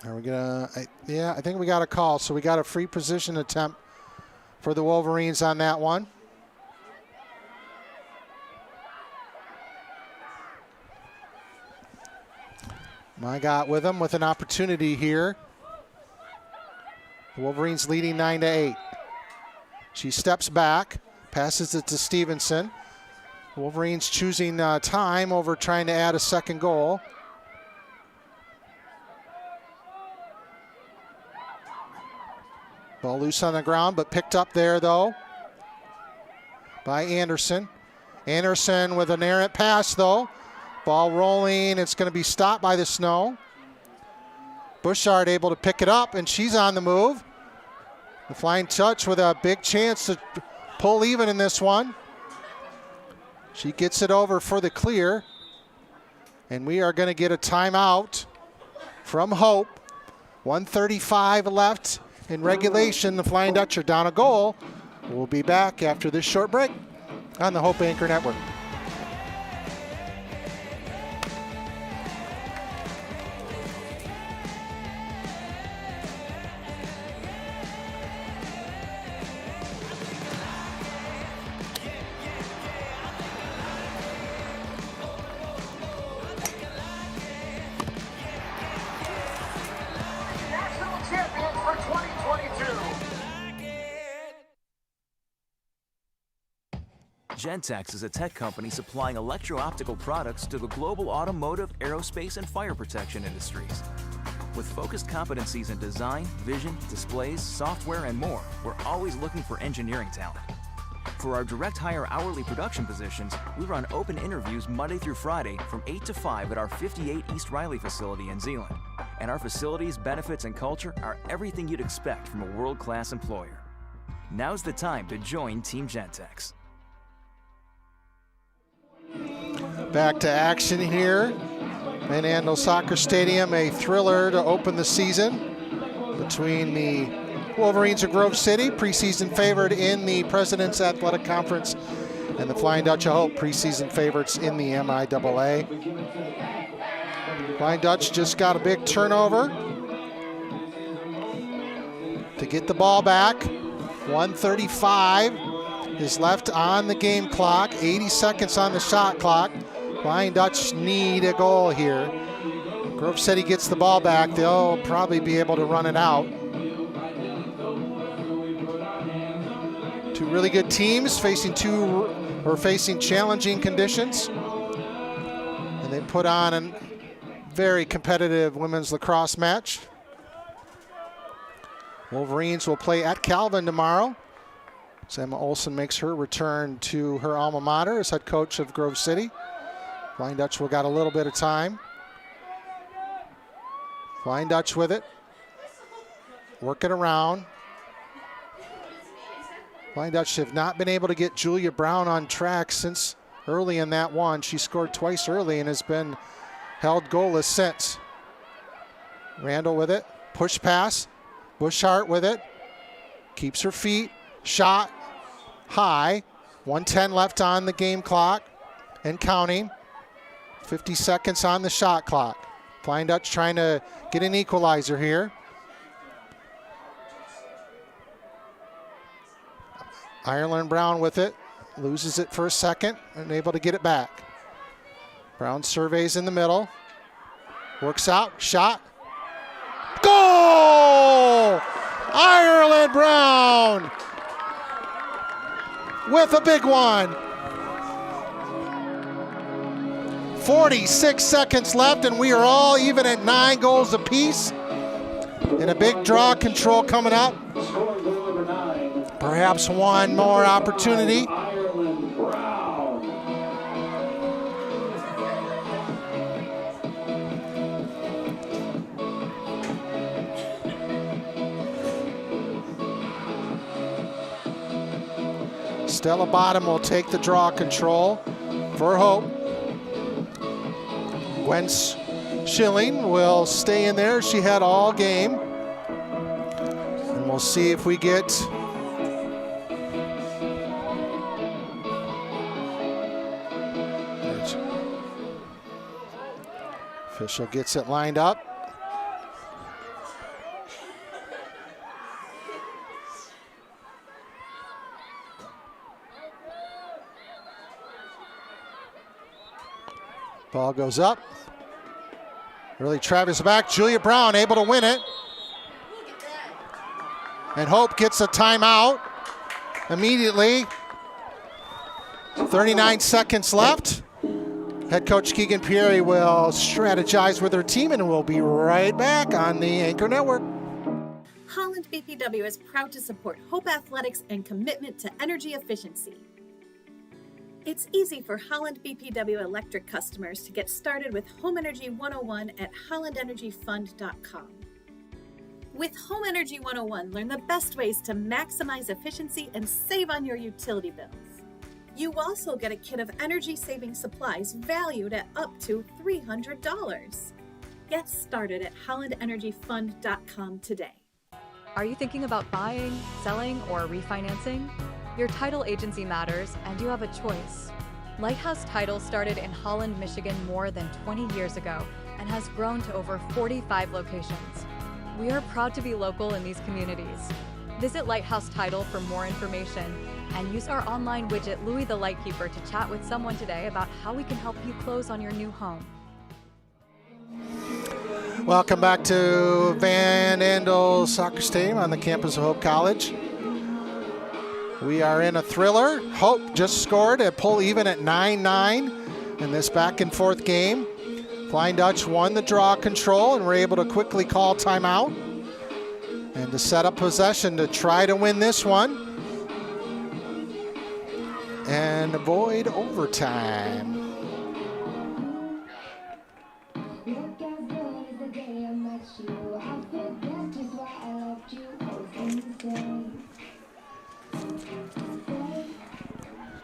are we gonna? Yeah, I think we got a call. So we got a free position attempt for the Wolverines on that one. Mygot with him with an opportunity here. The Wolverines leading 9-8. She steps back, passes it to Stevenson. Wolverines choosing time over trying to add a second goal. Ball loose on the ground, but picked up there, though, by Anderson. Anderson with an errant pass, though. Ball rolling. It's going to be stopped by the snow. Bouchard able to pick it up, and she's on the move. The flying touch with a big chance to pull even in this one. She gets it over for the clear, and we are going to get a timeout from Hope. 1:35 left in regulation. The Flying Dutch are down a goal. We'll be back after this short break on the Hope Anchor Network. Gentex is a tech company supplying electro-optical products to the global automotive, aerospace, and fire protection industries. With focused competencies in design, vision, displays, software, and more, we're always looking for engineering talent. For our direct hire hourly production positions, we run open interviews Monday through Friday from 8 to 5 at our 58 East Riley facility in Zeeland. And our facilities, benefits, and culture are everything you'd expect from a world-class employer. Now's the time to join Team Gentex. Back to action here. Van Andel Soccer Stadium, a thriller to open the season between the Wolverines of Grove City, preseason favored in the President's Athletic Conference, and the Flying Dutch of Hope, preseason favorites in the MIAA. Flying Dutch just got a big turnover to get the ball back. 1:35 is left on the game clock, 80 seconds on the shot clock. Flying Dutch need a goal here. Grove City gets the ball back. They'll probably be able to run it out. Two really good teams facing challenging conditions. And they put on a very competitive women's lacrosse match. Wolverines will play at Calvin tomorrow. Emma Olson makes her return to her alma mater as head coach of Grove City. Flying Dutch will got a little bit of time. Flying Dutch with it. Working around. Flying Dutch have not been able to get Julia Brown on track since early in that one. She scored twice early and has been held goalless since. Randall with it. Push pass. Bushart with it. Keeps her feet. Shot high. 1:10 left on the game clock and counting. 50 seconds on the shot clock. Flying Dutch trying to get an equalizer here. Ireland Brown with it. Loses it for a second and able to get it back. Brown surveys in the middle. Works out. Shot. Goal! Ireland Brown with a big one. 46 seconds left, and we are all even at 9 goals apiece. And a big draw control coming up. Perhaps one more opportunity. Stella Bottom will take the draw control for Hope. Gwen Schilling will stay in there. She had all game. And we'll see if we get official gets it lined up. Ball goes up. Really Travis back. Julia Brown able to win it. And Hope gets a timeout immediately. 39 seconds left. Head coach Keegan Pieri will strategize with her team, and we'll be right back on the Anchor Network. Holland BPW is proud to support Hope Athletics and commitment to energy efficiency. It's easy for Holland BPW electric customers to get started with Home Energy 101 at hollandenergyfund.com. With Home Energy 101, learn the best ways to maximize efficiency and save on your utility bills. You also get a kit of energy-saving supplies valued at up to $300. Get started at hollandenergyfund.com today. Are you thinking about buying, selling, or refinancing? Your title agency matters, and you have a choice. Lighthouse Title started in Holland, Michigan more than 20 years ago and has grown to over 45 locations. We are proud to be local in these communities. Visit Lighthouse Title for more information and use our online widget, Louie the Lightkeeper, to chat with someone today about how we can help you close on your new home. Welcome back to Van Andel Soccer Stadium on the campus of Hope College. We are in a thriller. Hope just scored a pull even at 9-9 in this back and forth game. Flying Dutch won the draw control and were able to quickly call timeout and to set up possession to try to win this one and avoid overtime.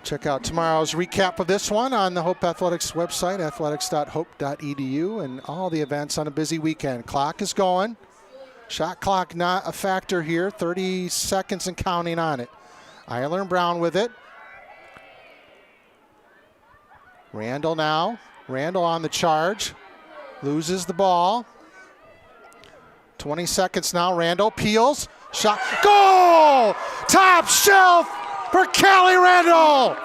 Check out tomorrow's recap of this one on the Hope Athletics website, athletics.hope.edu, and all the events on a busy weekend. Clock is going. Shot clock not a factor here. 30 seconds and counting on it. Eiler Brown with it. Randall now. Randall on the charge. Loses the ball. 20 seconds now. Randall peels. Shot. Goal! Top shelf for Callie Randall.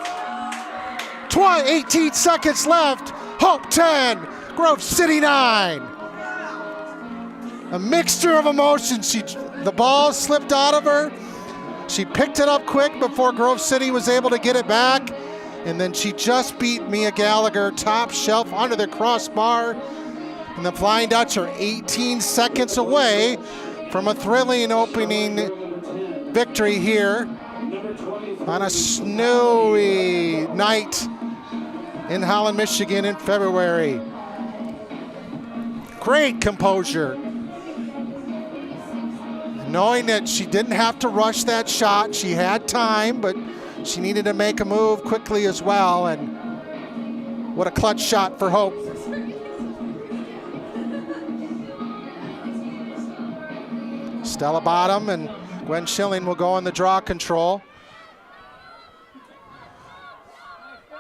18 seconds left. Hope 10, Grove City 9. A mixture of emotions. The ball slipped out of her. She picked it up quick before Grove City was able to get it back. And then she just beat Mia Gallagher top shelf under the crossbar. And the Flying Dutch are 18 seconds away from a thrilling opening victory here on a snowy night in Holland, Michigan in February. Great composure. Knowing that she didn't have to rush that shot. She had time, but she needed to make a move quickly as well. And what a clutch shot for Hope. Stella Bottom and Gwen Schilling will go on the draw control.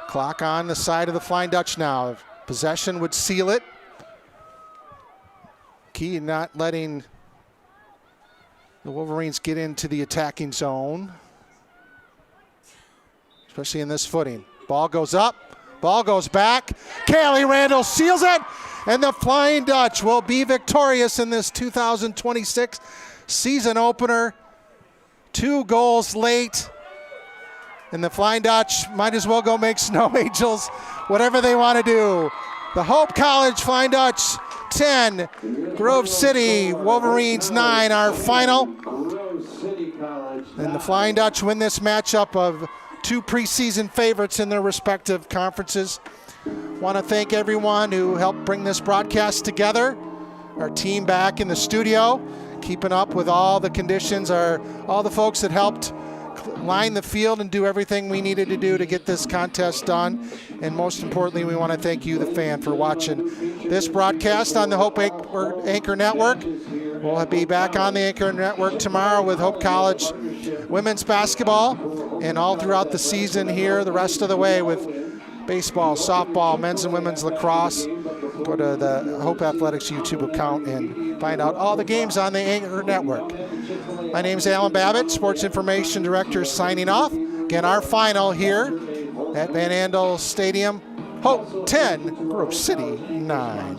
Clock on the side of the Flying Dutch now. Possession would seal it. Key not letting the Wolverines get into the attacking zone, especially in this footing. Ball goes up, ball goes back. Callie Randall seals it, and the Flying Dutch will be victorious in this 2026 season opener. 2 goals late. And the Flying Dutch might as well go make snow angels, whatever they want to do. The Hope College Flying Dutch 10, Grove City Wolverines 9, our final. And the Flying Dutch win this matchup of two preseason favorites in their respective conferences. Want to thank everyone who helped bring this broadcast together. Our team back in the studio, keeping up with all the conditions, all the folks that helped line the field and do everything we needed to do to get this contest done. And most importantly, we want to thank you, the fan, for watching this broadcast on the Hope Anchor Network. We'll be back on the Anchor Network tomorrow with Hope College women's basketball, and all throughout the season here, the rest of the way, with baseball, softball, men's and women's lacrosse. Go to the Hope Athletics YouTube account and find out all the games on the Anchor Network. My name is Alan Babbitt, Sports Information Director, signing off. Again, our final here at Van Andel Stadium, Hope 10, Grove City 9.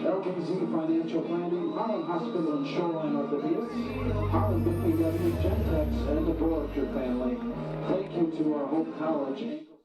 LKZ Financial Planning, Holland Hospital and Shoreline Orthopedics, Holland BPW, Gentex, and the Borcher family. Thank you to our Hope College.